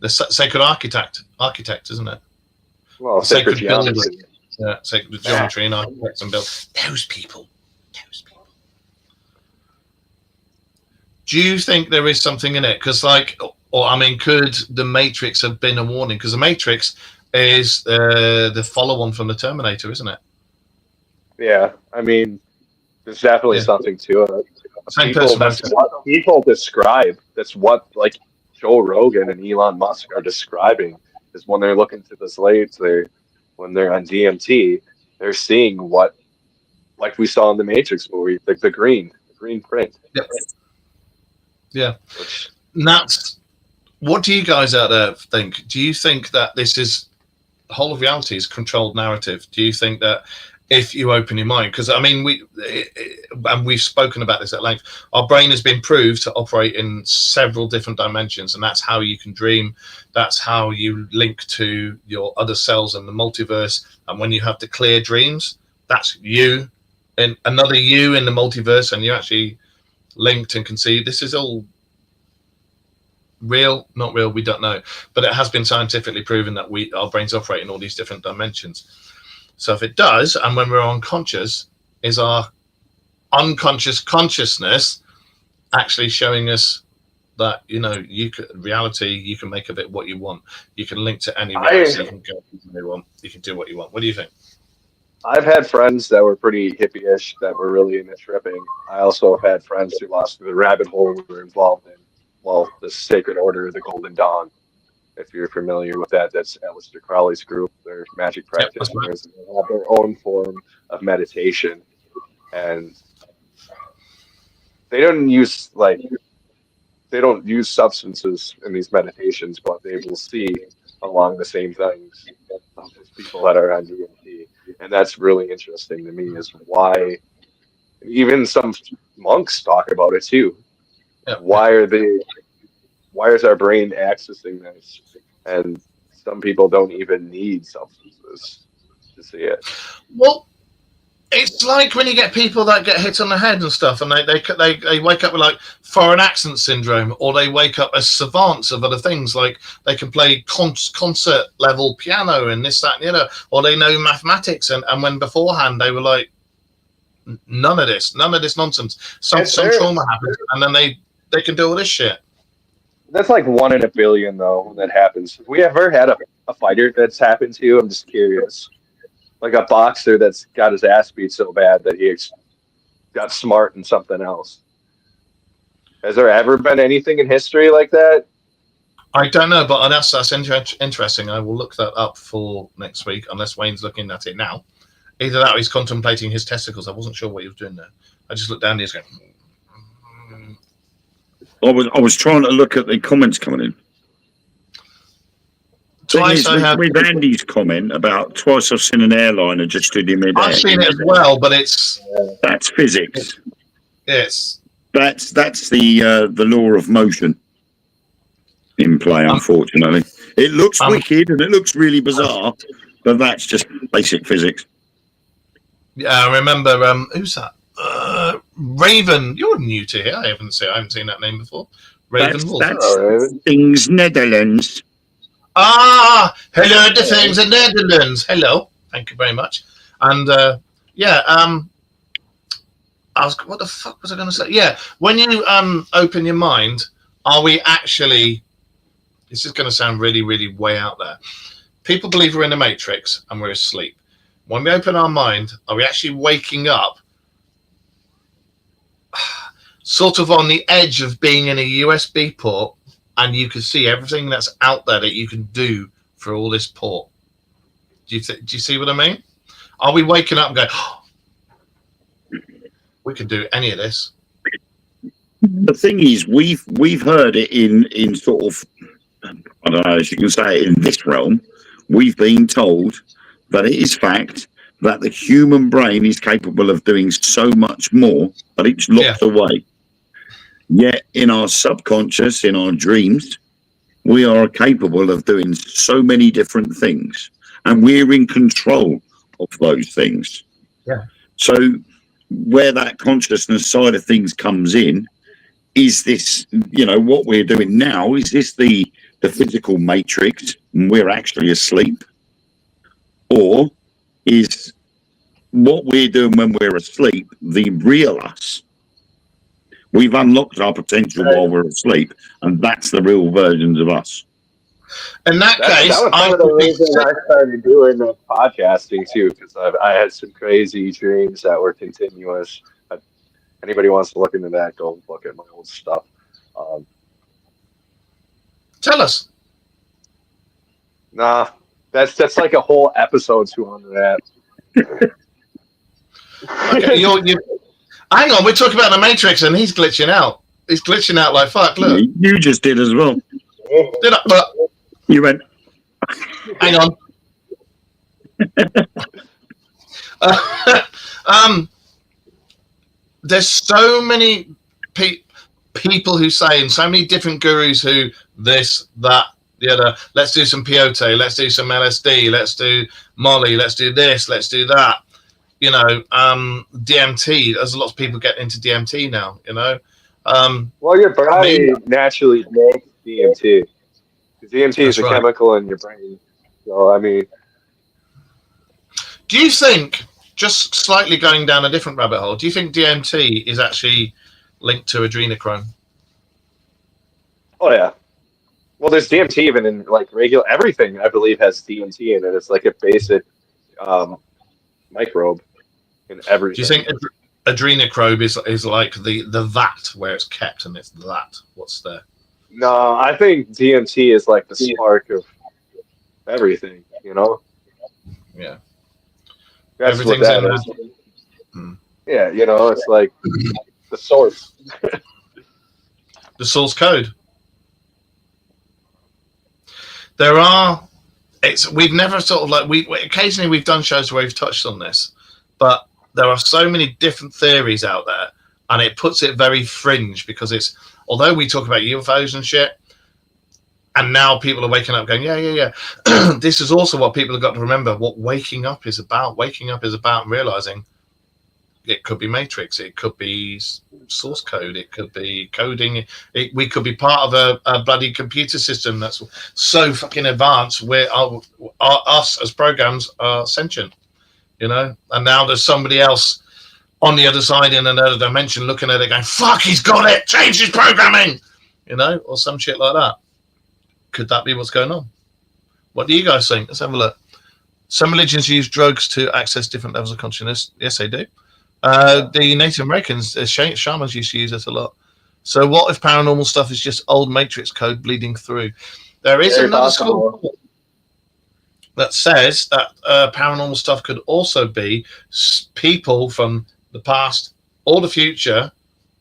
The sacred architect, isn't it? Well, sacred geometry. Yeah, sacred geometry and architects and build those people. Do you think there is something in it? Because, could the Matrix have been a warning? Because the Matrix is the follow-on from the Terminator, isn't it? Yeah, I mean, there's definitely something to it. Same that's what people describe. That's what, like, Joe Rogan and Elon Musk are describing. Is when they're looking to this laser, when they're on DMT, they're seeing what, like we saw in the Matrix movie, the green print. Yep. Yeah. And that's, what do you guys out there think? Do you think that this is, the whole of reality is controlled narrative? Do you think that if you open your mind, because I mean, we've spoken about this at length, our brain has been proved to operate in several different dimensions, and that's how you can dream. That's how you link to your other cells in the multiverse. And when you have the clear dreams, that's you and another you in the multiverse, and you actually linked and can see this is all real, not real, we don't know, but it has been scientifically proven that our brains operate in all these different dimensions. So if it does, and when we're unconscious, is our unconscious consciousness actually showing us that, you can make of it what you want. You can link to any reality, you can go where you want, you can do what you want. What do you think? I've had friends that were pretty hippie-ish that were really into tripping. I also have had friends who lost the rabbit hole we were involved in. Well, the Sacred Order of the Golden Dawn. If you're familiar with that, that's Aleister Crowley's group. They're magic practitioners. And they have their own form of meditation. And they don't use substances in these meditations, but they will see along the same things as people that are on DMT. And that's really interesting to me, is why even some monks talk about it too. Yeah. Why is our brain accessing this? And some people don't even need substances to see it. Well, it's like when you get people that get hit on the head and stuff, and they wake up with like foreign accent syndrome, or they wake up as savants of other things, like they can play concert level piano and this, that, and the other, or they know mathematics, and when beforehand they were like, none of this nonsense. Some trauma happens, and then they can do all this shit. That's like 1 in a billion, though, when that happens. Have we ever had a fighter that's happened to? I'm just curious. Like a boxer that's got his ass beat so bad that he got smart in something else. Has there ever been anything in history like that? I don't know, but that's interesting. I will look that up for next week, unless Wayne's looking at it now. Either that or he's contemplating his testicles. I wasn't sure what he was doing there. I just looked down and he's going... I was trying to look at the comments coming in. With Andy's comment about twice I've seen an airliner just stood in midair. I've seen it as well, but that's physics. Yes, that's the law of motion in play. Unfortunately, it looks wicked and it looks really bizarre, but that's just basic physics. Yeah, I remember. Who's that? Raven. You're new to here. I haven't seen that name before. Ravenwolf. That's Things Netherlands. Ah, hello to Things in Netherlands. Hello, thank you very much. And what the fuck was I going to say? Yeah, when you open your mind, are we actually? This is going to sound really, really way out there. People believe we're in the Matrix and we're asleep. When we open our mind, are we actually waking up? Sort of on the edge of being in a USB port, and you can see everything that's out there that you can do for all this port. Do you see what I mean? Are we waking up and going, oh, we can do any of this? The thing is, we've heard it in sort of, I don't know, as you can say, in this realm, we've been told that it is fact that the human brain is capable of doing so much more, but it's locked away. Yet in our subconscious, in our dreams, we are capable of doing so many different things, and we're in control of those things. Yeah. So where that consciousness side of things comes in is this, what we're doing now, is this the physical matrix and we're actually asleep? Or is what we're doing when we're asleep the real us? We've unlocked our potential while we're asleep, and that's the real versions of us. In that case, that was one of the reasons I started doing the podcasting too, because I had some crazy dreams that were continuous. Anybody wants to look into that, go look at my old stuff. Tell us. Nah, that's like a whole episode 200 that. Okay, hang on, we're talking about the Matrix, and he's glitching out. He's glitching out like fuck. Look, you just did as well. Did I? But you went. Hang on. There's so many people who say, and so many different gurus who this, that, the other. Let's do some peyote. Let's do some LSD. Let's do Molly. Let's do this. Let's do that. DMT. There's a lot of people getting into DMT now. Well, your body naturally makes DMT. DMT is a chemical in your brain. So, I mean, do you think, just slightly going down a different rabbit hole, do you think DMT is actually linked to adrenochrome? Oh yeah. Well, there's DMT even in like regular everything. I believe has DMT in it. It's like a basic microbe in everything. Do you think adrenochrome is like the vat where it's kept, and it's that what's there? No, I think DMT is like the spark of everything. Yeah. That's what that is. Yeah, it's like the source. The source code. We've never sort of like, occasionally we've done shows where we've touched on this, but there are so many different theories out there, and it puts it very fringe, because although we talk about UFOs and shit, and now people are waking up going, yeah. This is also what people have got to remember, what waking up is about. Waking up is about realizing it could be Matrix, it could be source code, it could be coding, we could be part of a bloody computer system that's so fucking advanced where us as programs are sentient, and now there's somebody else on the other side in another dimension looking at it going, fuck, he's got it, change his programming, or some shit like that. Could that be what's going on? What do you guys think? Let's have a look. Some religions use drugs to access different levels of consciousness. Yes, they do. The Native Americans, shamans used to use it a lot. So what if paranormal stuff is just old Matrix code bleeding through? There is another school that says that paranormal stuff could also be people from the past or the future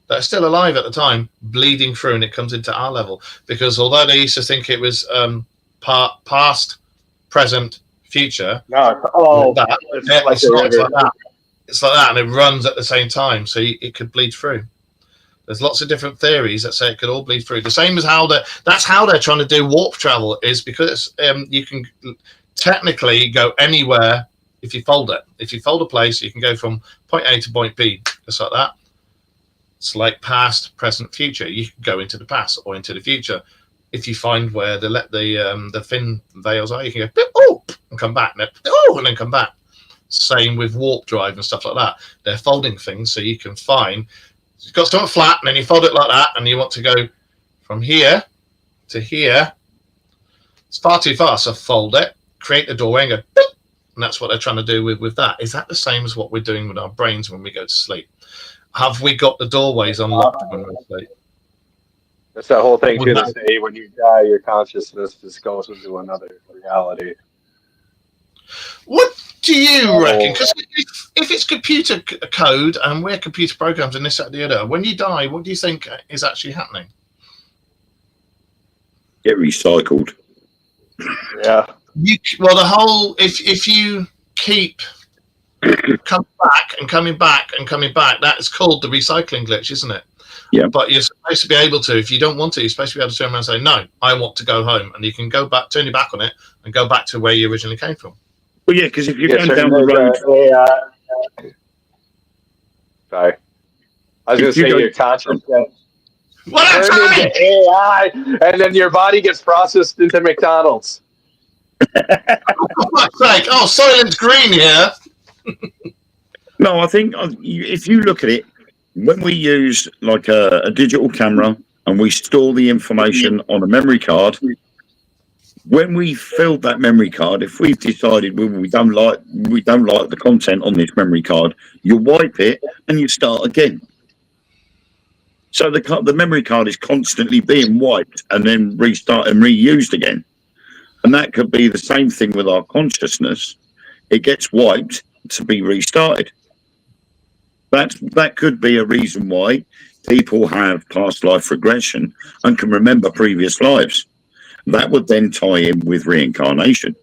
that are still alive at the time bleeding through, and it comes into our level. Because although they used to think it was past, present, future, it's not like that. It's like that, and it runs at the same time, so it could bleed through. There's lots of different theories that say it could all bleed through. The same as that's how they're trying to do warp travel, is because you can technically go anywhere if you fold it. If you fold a place, you can go from point A to point B, just like that. It's like past, present, future. You can go into the past or into the future. If you find where the fin veils are, you can go oh and come back, and then come back. Same with warp drive and stuff like that. They're folding things, so you can find you've got something flat, and then you fold it like that, and you want to go from here to here. It's far too far, so fold it, create the doorway, and go, and that's what they're trying to do with that. Is that the same as what we're doing with our brains when we go to sleep? Have we got the doorways unlocked when we're asleep? That's that whole thing too. They say when you die, your consciousness just goes into another reality. What do you reckon? Because if it's computer code and we're computer programs and this, that, and the other, when you die, what do you think is actually happening? Get recycled. Yeah. Well, the whole if you keep coming back and coming back and coming back, that's called the recycling glitch, isn't it? Yeah. But you're supposed to be able to, if you don't want to, you're supposed to be able to turn around and say, no, I want to go home. And you can go back, turn your back on it and go back to where you originally came from. Well, yeah, because if you're going down the road... Sorry. I was going to say your consciousness turns into AI, and then your body gets processed into McDonald's. Oh, Silent Green here. No, I think if you look at it, when we use like a digital camera and we store the information on a memory card, when we filled that memory card, if we've decided we don't like the content on this memory card, you wipe it and you start again. So the memory card is constantly being wiped and then restart and reused again. And that could be the same thing with our consciousness. It gets wiped to be restarted. That could be a reason why people have past life regression and can remember previous lives. That would then tie in with reincarnation.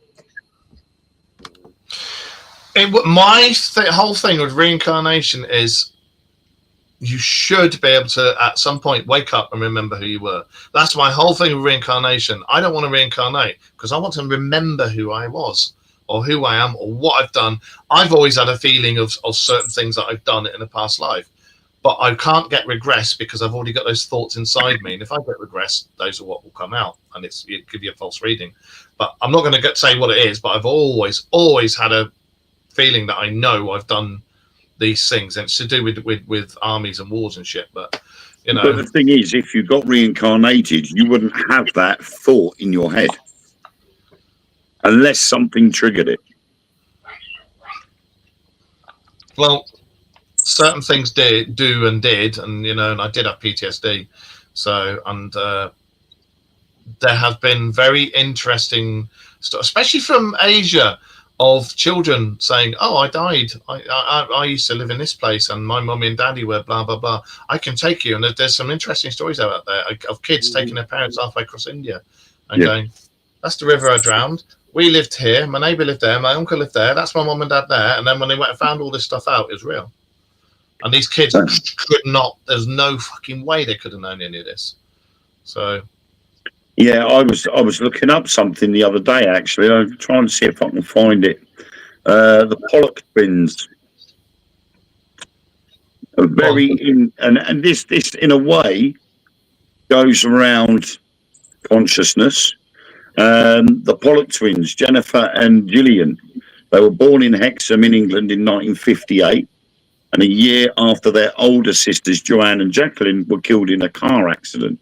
Whole thing with reincarnation is you should be able to, at some point, wake up and remember who you were. That's my whole thing with reincarnation. I don't want to reincarnate because I want to remember who I was or who I am or what I've done. I've always had a feeling of certain things that I've done in a past life. But I can't get regress because I've already got those thoughts inside me. And if I get regress, those are what will come out. And it give you a false reading. But I'm not going to say what it is, but I've always had a feeling that I know I've done these things. And it's to do with armies and wars and shit. But, you know. But the thing is, if you got reincarnated, you wouldn't have that thought in your head. Unless something triggered it. Well, certain things did, and you know, and I did have PTSD. So, and there have been very interesting stuff, especially from Asia, of children saying, "Oh, I died. I used to live in this place, and my mummy and daddy were blah blah blah. I can take you." And there's some interesting stories out there of kids taking their parents halfway across India and going, "That's the river I drowned. We lived here. My neighbour lived there. My uncle lived there. That's my mum and dad there." And then when they went and found all this stuff out, it was real. And these kids could not. There's no fucking way they could have known any of this. So, yeah, I was looking up something the other day. Actually, I'm trying to see if I can find it. The Pollock twins are very and this in a way goes around consciousness. The Pollock twins, Jennifer and Gillian, they were born in Hexham in England in 1958. And a year after their older sisters, Joanne and Jacqueline, were killed in a car accident.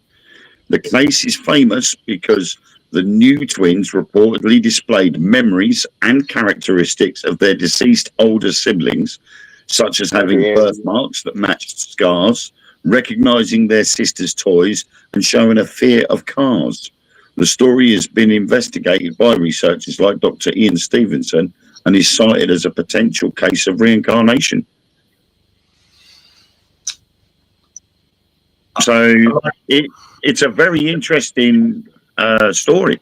The case is famous because the new twins reportedly displayed memories and characteristics of their deceased older siblings, such as having birthmarks that matched scars, recognizing their sisters' toys, and showing a fear of cars. The story has been investigated by researchers like Dr. Ian Stevenson and is cited as a potential case of reincarnation. So it's a very interesting story.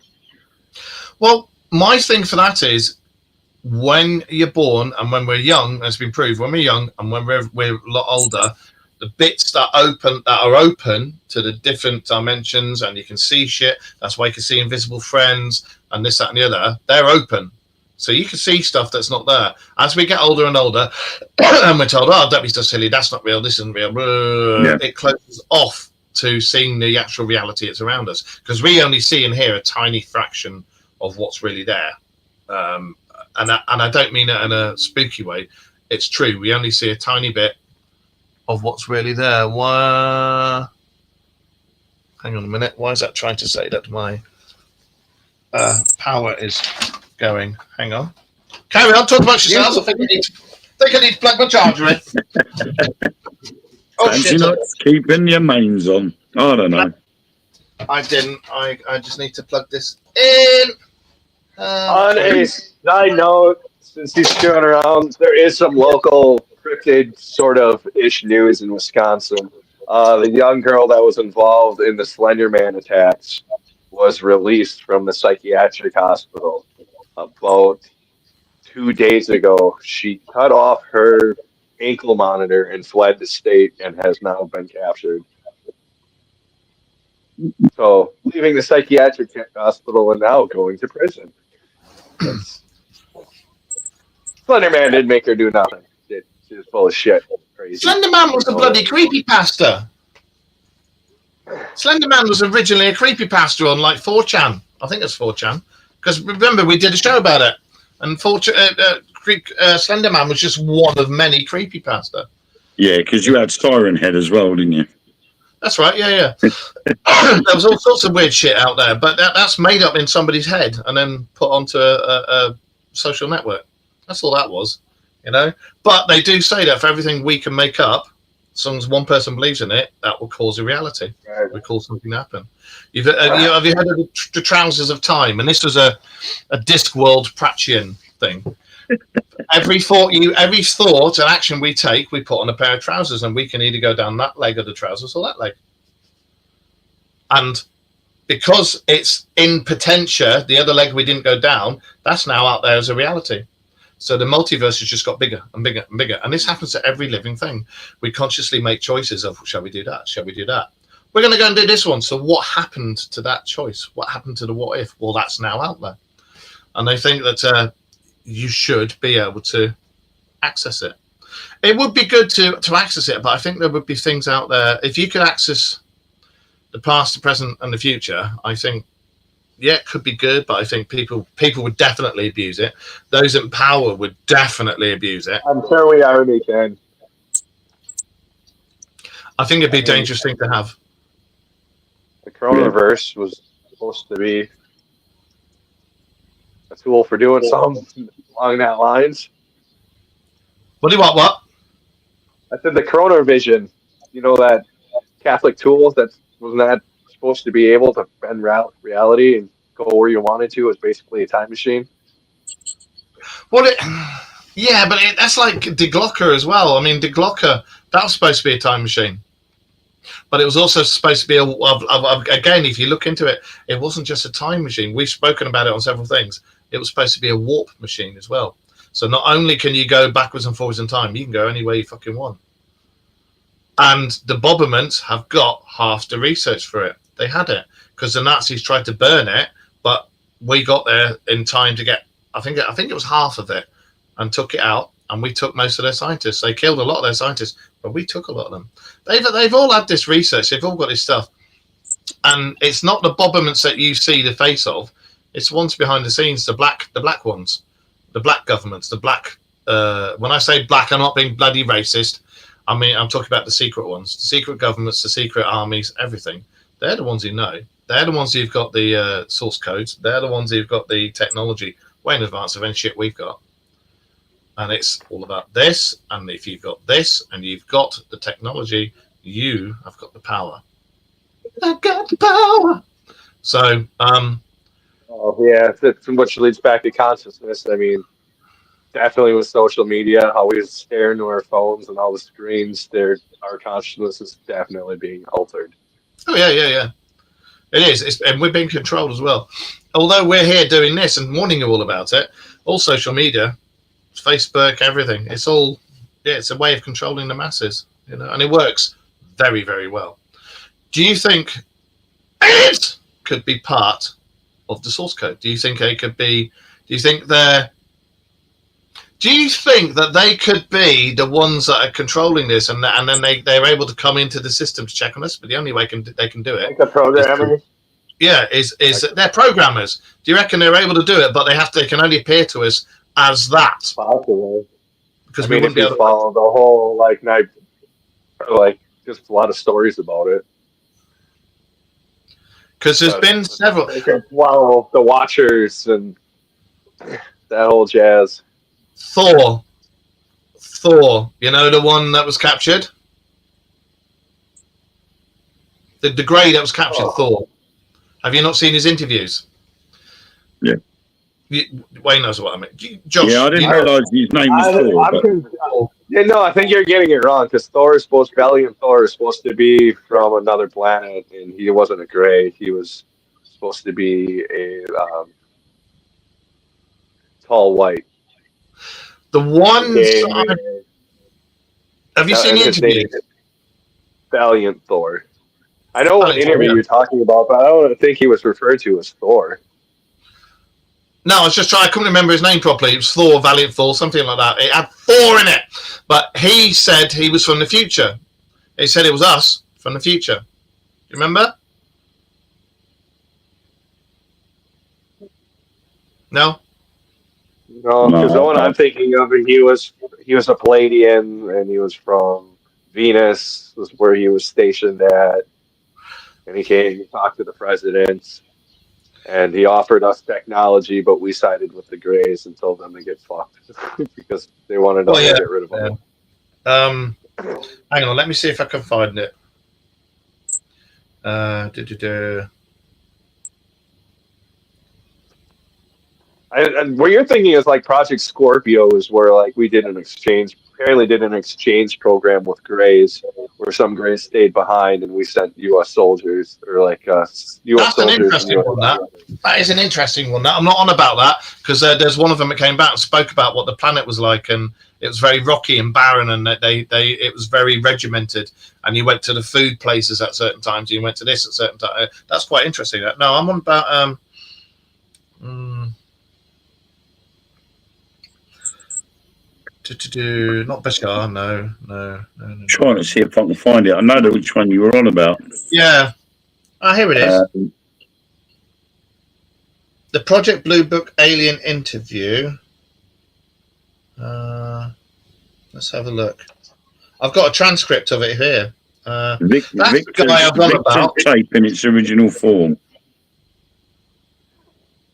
Well, my thing for that is when you're born and when we're young, as been proved, when we're young and when we're a lot older, the bits that are open to the different dimensions and you can see shit. That's why you can see invisible friends and this, that, and the other. They're open. So you can see stuff that's not there. As we get older and older, and we're told, "Oh, don't be so silly. That's not real. This isn't real." It closes off to seeing the actual reality that's around us, because we only see and hear a tiny fraction of what's really there. And I don't mean it in a spooky way. It's true. We only see a tiny bit of what's really there. Why? Hang on a minute. Why is that trying to say that my power is going? Hang on. Carry on. Talk about yourselves. I think I need to plug my charger in. Oh, shit. You're not keeping your mains on. I don't know. I didn't. I just need to plug this in. On a side note, since he's screwing around, there is some local cryptid sort of ish news in Wisconsin. The young girl that was involved in the Slender Man attacks was released from the psychiatric hospital about 2 days ago. She cut off her ankle monitor and fled the state and has now been captured. So, leaving the psychiatric hospital and now going to prison. Slender Man didn't make her do nothing. She was full of shit. Crazy. Slender Man was a bloody creepypasta. Slender Man was originally a creepypasta on like 4chan. I think it's 4chan. Because remember, we did a show about it. And Slender Man was just one of many creepypasta. Yeah, because you had Siren Head as well, didn't you? That's right, yeah. There was all sorts of weird shit out there, but that's made up in somebody's head and then put onto a social network. That's all that was, you know. But they do say that for everything we can make up, as long as one person believes in it, that will cause a reality. Right. Will cause something to happen. Have you heard of the Trousers of Time? And this was a Discworld Pratchett thing. Every thought and action we take, we put on a pair of trousers, and we can either go down that leg of the trousers or that leg. And because it's in potentia, the other leg we didn't go down, that's now out there as a reality. So the multiverse has just got bigger and bigger and bigger. And this happens to every living thing. We consciously make choices of, shall we do that? Shall we do that? We're going to go and do this one. So what happened to that choice? What happened to the what if? Well, that's now out there. And they think that you should be able to access it. It would be good to access it, but I think there would be things out there. If you could access the past, the present, and the future, I think, yeah, it could be good, but I think people would definitely abuse it. Those in power would definitely abuse it. I'm sure we already can. I think it'd be a dangerous thing to have. The Coronaverse was supposed to be a tool for doing something along that lines. What? I said the Coronavision, you know, that Catholic tool that wasn't that supposed to be able to bend reality and go where you wanted to. It was basically a time machine. That's like Die Glocke as well. I mean, Die Glocke, that was supposed to be a time machine. But it was also supposed to be, again, if you look into it, it wasn't just a time machine. We've spoken about it on several things. It was supposed to be a warp machine as well. So not only can you go backwards and forwards in time, you can go anywhere you fucking want. And the Bobermans have got half the research for it. They had it because the Nazis tried to burn it, but we got there in time to get, I think it was half of it, and took it out. And we took most of their scientists. They killed a lot of their scientists, but we took a lot of them. They've all had this research. They've all got this stuff. And it's not the Bobermans that you see the face of. It's the ones behind the scenes, the black ones, the black governments, the black. When I say black, I'm not being bloody racist. I mean, I'm talking about the secret ones, the secret governments, the secret armies, everything. They're the ones who know. They're the ones who've got the source codes. They're the ones who've got the technology way in advance of any shit we've got. And it's all about this. And if you've got this and you've got the technology, you have got the power. I've got the power. So, which leads back to consciousness. I mean, definitely with social media, how we stare into our phones and all the screens, our consciousness is definitely being altered. Oh, yeah. It is. And we're being controlled as well. Although we're here doing this and warning you all about it, all social media, Facebook, everything, it's all, it's a way of controlling the masses, you know, and it works very, very well. Do you think it could be part of the source code? Do you think it could be, do you think they're Do you think that they could be the ones that are controlling this, and then they're able to come into the system to check on us? But the only way they can do it, Like the programmers. is they're programmers. Do you reckon they're able to do it? But they can only appear to us as that Possibly. because I we mean, wouldn't if be you able to. follow the whole night, just a lot of stories about it. Because there's been several. Well, the Watchers and that whole jazz. Thor, you know, the one that was captured, the Grey that was captured. Thor. Have you not seen his interviews? Yeah. Wayne knows what I mean. Josh, Yeah, I didn't realise his name was Thor. Yeah, no, I think you're getting it wrong because Valiant Thor is supposed to be from another planet, and he wasn't a Grey. He was supposed to be a tall white. The one. Have you seen the his name interviews? is Valiant Thor. I know what Valiant interview Thor, yeah. you're talking about, but I don't think he was referred to as Thor. No, I was just trying. I couldn't remember his name properly. It was Thor, Valiant Thor, something like that. It had Thor in it, but he said he was from the future. He said it was us from the future. You remember? No. No, because the one I'm thinking of, he was a Palladian, and he was from Venus, was where he was stationed at, and he came to talk to the president, and he offered us technology, but we sided with the Greys and told them to get fucked because they wanted us to get rid of them. Hang on, let me see if I can find it. And what you're thinking is like Project Scorpio is where like we did an exchange program with Greys where some Greys stayed behind and we sent U.S. soldiers or like U.S. That's soldiers. an interesting one. That is an interesting one. I'm not on about that because there's one of them that came back and spoke about what the planet was like, and it was very rocky and barren, and it was very regimented. And you went to the food places at certain times. You went to this at certain times. That's quite interesting. No, I'm on about not Bashar, no. Trying to see if I can find it. I know which one you were on about. Yeah. Here it is. The Project Blue Book alien interview. Let's have a look. I've got a transcript of it here. That's the guy I've on about. Tape in its original form.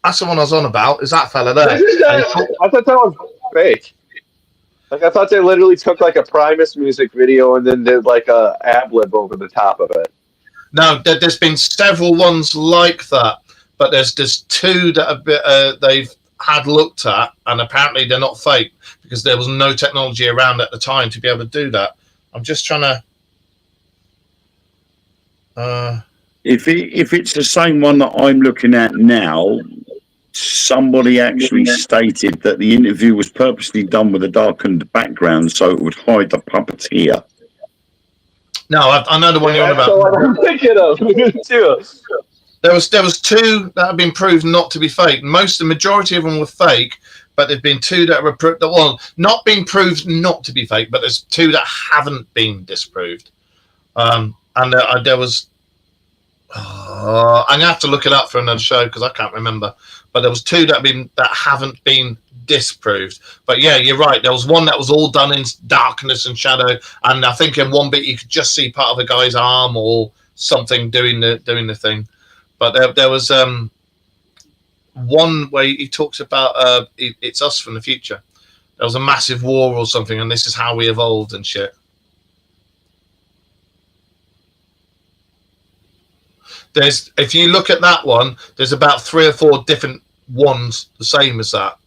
That's the one I was on about. Is that fella there? I thought that was fake. Like I thought they literally took like a Primus music video and then did like a ad-lib over the top of it. No, there's been several ones like that, but there's two that they've had looked at, and apparently they're not fake because there was no technology around at the time to be able to do that. I'm just trying to. If it's the same one that I'm looking at now, somebody actually stated that the interview was purposely done with a darkened background so it would hide the puppeteer. No, I know the one you're on about. That's what I'm thinking of too. There was two that have been proved not to be fake. The majority of them were fake, but there've been two that were not being proved not to be fake, but there's two that haven't been disproved. And there was. I'm gonna have to look it up for another show because I can't remember. But there was two that haven't been disproved. But yeah, you're right. There was one that was all done in darkness and shadow, and I think in one bit you could just see part of a guy's arm or something doing the thing. But there was one where he talks about it's us from the future. There was a massive war or something, and this is how we evolved and shit. If you look at that one, there's about 3 or 4 different ones the same as that.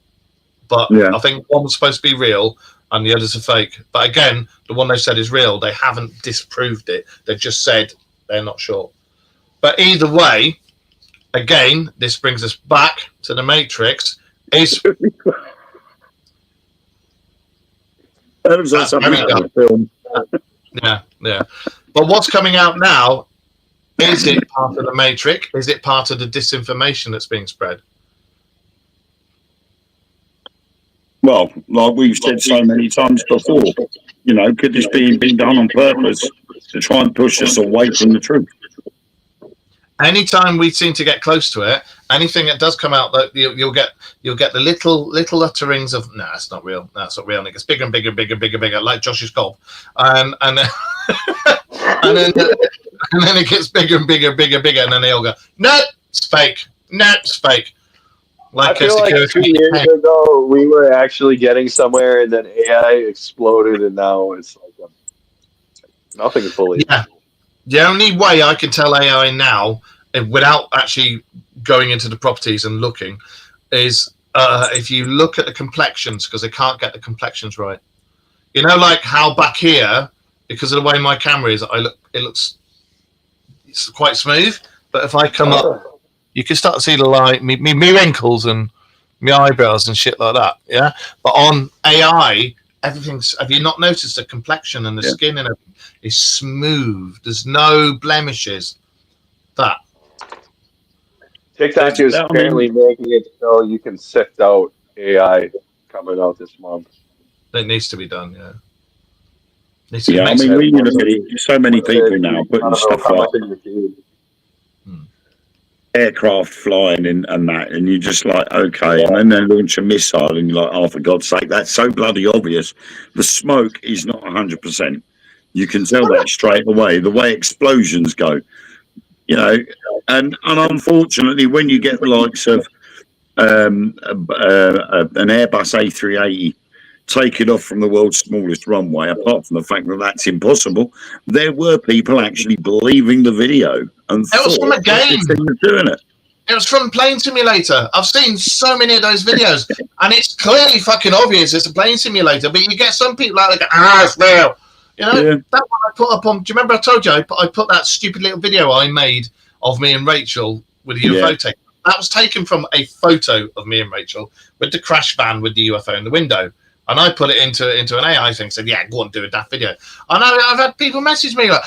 But yeah. I think one was supposed to be real and the others are fake. But again, the one they said is real. They haven't disproved it. They've just said they're not sure. But either way, again, this brings us back to the Matrix. Film. Yeah. But what's coming out now? Is it part of the Matrix? Is it part of the disinformation that's being spread? Well, like we've said so many times before, you know, could this be done on purpose to try and push us away from the truth? Anytime we seem to get close to it, anything that does come out, that you'll get the little utterings of, nah, it's not real. No, it's not real. And it gets bigger and bigger, bigger, like Josh's gob, and then and then it gets bigger and bigger, and then they all go, no, it's fake. No, it's fake. I feel like 2 years ago we were actually getting somewhere, and then AI exploded, and now it's like nothing fully. Yeah. The only way I can tell AI now, without actually going into the properties and looking, is if you look at the complexions, because they can't get the complexions right. You know, like how back here, because of the way my camera is, it's quite smooth. But if I come up, you can start to see the line, me wrinkles and my eyebrows and shit like that. Yeah. But on AI, everything's. Have you not noticed the complexion and the skin and everything is smooth? There's no blemishes. That TikTok is apparently making it so you can sift out AI coming out this month. It needs to be done. Yeah. Yeah, I mean, when you look at it, so many people now putting stuff like aircraft flying in and that, and you're just like, okay, and then they launch a missile, and you're like, oh, for God's sake, that's so bloody obvious. The smoke is not 100%. You can tell that straight away. The way explosions go, you know, and unfortunately, when you get the likes of an Airbus A380 taken off from the world's smallest runway, apart from the fact that that's impossible, there were people actually believing the video and it was from a game. Doing it. It was from Plane Simulator. I've seen so many of those videos, and it's clearly fucking obvious it's a plane simulator. But you get some people out like, it's real. You know, that one I put up on. Do you remember I told you I put that stupid little video I made of me and Rachel with a UFO taken? That was taken from a photo of me and Rachel with the crash van with the UFO in the window. And I put it into an AI thing, said, yeah, go and do that video. And I've had people message me like,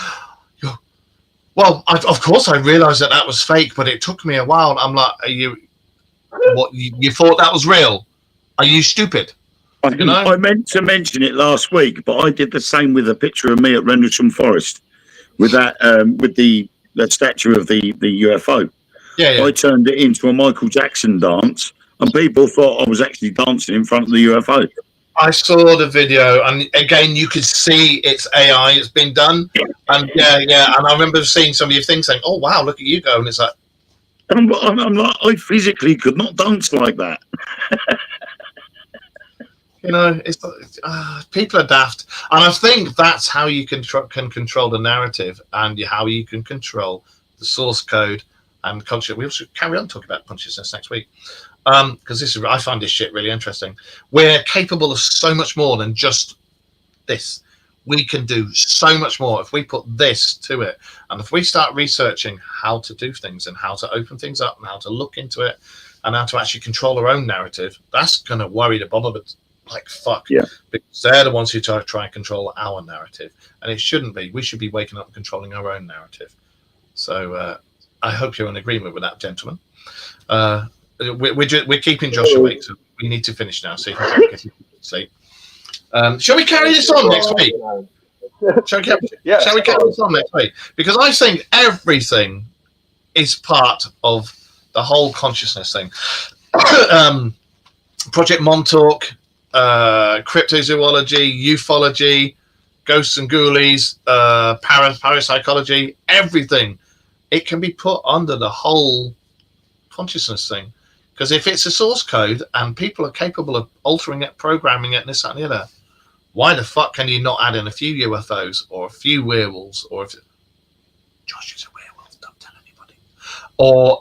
well, of course I realised that was fake, but it took me a while. I'm like, you thought that was real? Are you stupid? You know? I meant to mention it last week, but I did the same with a picture of me at Rendlesham Forest with that, with the statue of the UFO. Yeah. I turned it into a Michael Jackson dance, and people thought I was actually dancing in front of the UFO. I saw the video, and again, you could see it's AI. It's been done, and and I remember seeing some of your things saying, "Oh wow, look at you go!" And it's like, I'm like, I physically could not dance like that. You know, it's people are daft, and I think that's how you can control the narrative, and how you can control the source code and consciousness. We also carry on talking about consciousness next week. Because I find this shit really interesting. We're capable of so much more than just this. We can do so much more if we put this to it, and if we start researching how to do things and how to open things up and how to look into it and how to actually control our own narrative. That's going to worry the bottom of it like fuck. Yeah, because they're the ones who try and control our narrative, and it shouldn't be. We should be waking up and controlling our own narrative. So I hope you're in agreement with that, gentlemen. We're keeping Josh awake, so we need to finish now so you can get to sleep. Shall we carry this on next week? Shall we carry this on next week? Because I think everything is part of the whole consciousness thing. Project Montauk, cryptozoology, ufology, ghosts and ghoulies, parapsychology, everything. It can be put under the whole consciousness thing. Because if it's a source code and people are capable of altering it, programming it, and this, that, and the other, why the fuck can you not add in a few UFOs or a few werewolves, or if Josh is a werewolf, don't tell anybody, or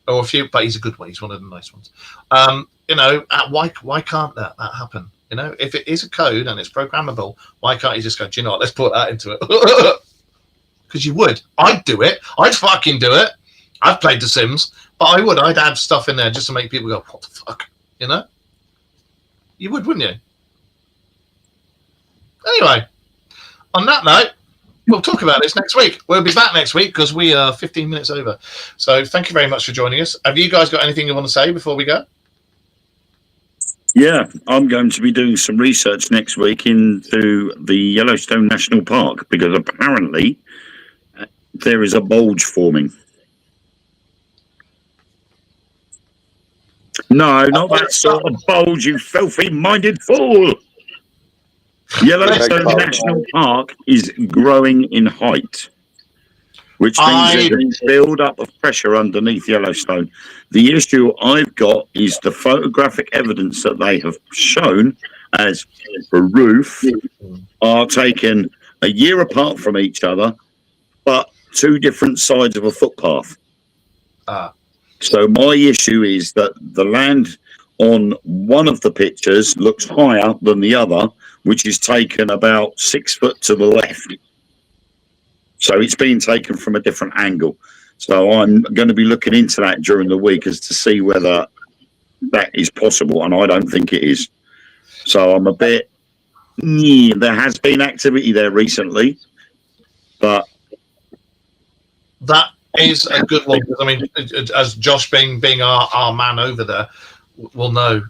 or a few, but he's a good one. He's one of the nice ones. Why can't that happen? You know, if it is a code and it's programmable, why can't you just go, do you know what? Let's put that into it. Because you would. I'd do it. I'd fucking do it. I've played The Sims. But I'd add stuff in there just to make people go, what the fuck? You know? You would, wouldn't you? Anyway, on that note, we'll talk about this next week. We'll be back next week because we are 15 minutes over. So thank you very much for joining us. Have you guys got anything you want to say before we go? Yeah, I'm going to be doing some research next week into the Yellowstone National Park because apparently there is a bulge forming. No, not that sort of bulge, you filthy-minded fool. Yellowstone National Park is growing in height, which means there's a build-up of pressure underneath Yellowstone. The issue I've got is the photographic evidence that they have shown as the roof are taken a year apart from each other, but two different sides of a footpath. So my issue is that the land on one of the pictures looks higher than the other, which is taken about 6 foot to the left. So it's being taken from a different angle. So I'm going to be looking into that during the week as to see whether that is possible, and I don't think it is. So I'm a bit... there has been activity there recently, but... That is a good one. I mean, as Josh being our man over there will know,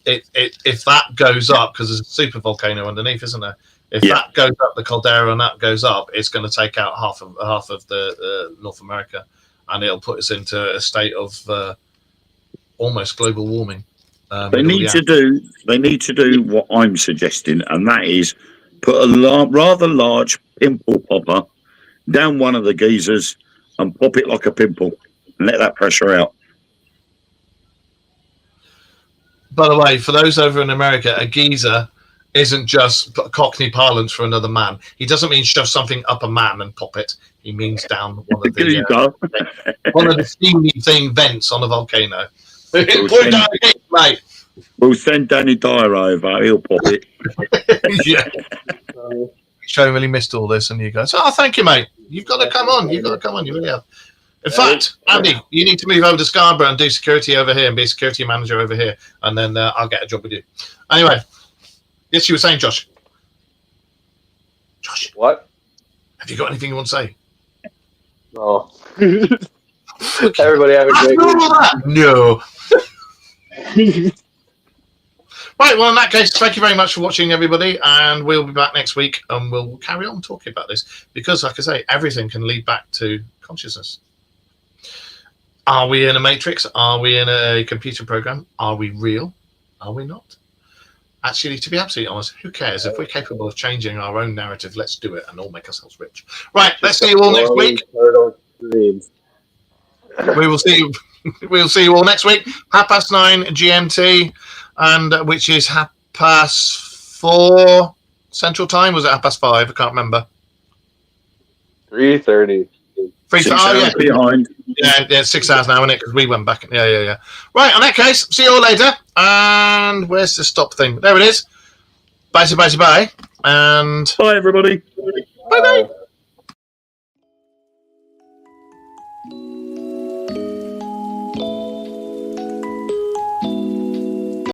if that goes up, because there's a super volcano underneath, isn't there? If that goes up, the caldera, and that goes up, it's going to take out half of the North America, and it'll put us into a state of almost global warming. They need to do what I'm suggesting, and that is put a rather large pimple popper down one of the geysers and pop it like a pimple and let that pressure out. By the way, for those over in America, a geyser isn't just Cockney parlance for another man. He doesn't mean shove something up a man and pop it. He means down one of the steamy thing vents on a volcano. Mate. We'll send Danny Dyer over. He'll pop it. Yeah. Shane really missed all this, and you go, "Oh, thank you, mate. You've got to come on. You've got to come on. You really have." In fact, Andy, you need to move over to Scarborough and do security over here and be a security manager over here, and then I'll get a job with you. Anyway, yes, you were saying, Josh. Josh, what? Have you got anything you want to say? No. Everybody have a great week. No. Right, well, in that case, thank you very much for watching, everybody, and we'll be back next week, and we'll carry on talking about this, because, like I say, everything can lead back to consciousness. Are we in a matrix? Are we in a computer program? Are we real? Are we not? Actually, to be absolutely honest, who cares? If we're capable of changing our own narrative, let's do it and all make ourselves rich. Right, let's see you all next week. We will see you. We'll see you all next week. 9:30 GMT, and which is 4:30 Central Time. Was it 5:30? I can't remember. 3:30. 3:30. Behind. Yeah, 6 hours now, isn't it? Because we went back. Yeah. Right, on that case, see you all later. And where's the stop thing? There it is. Bye. And bye, everybody. Bye.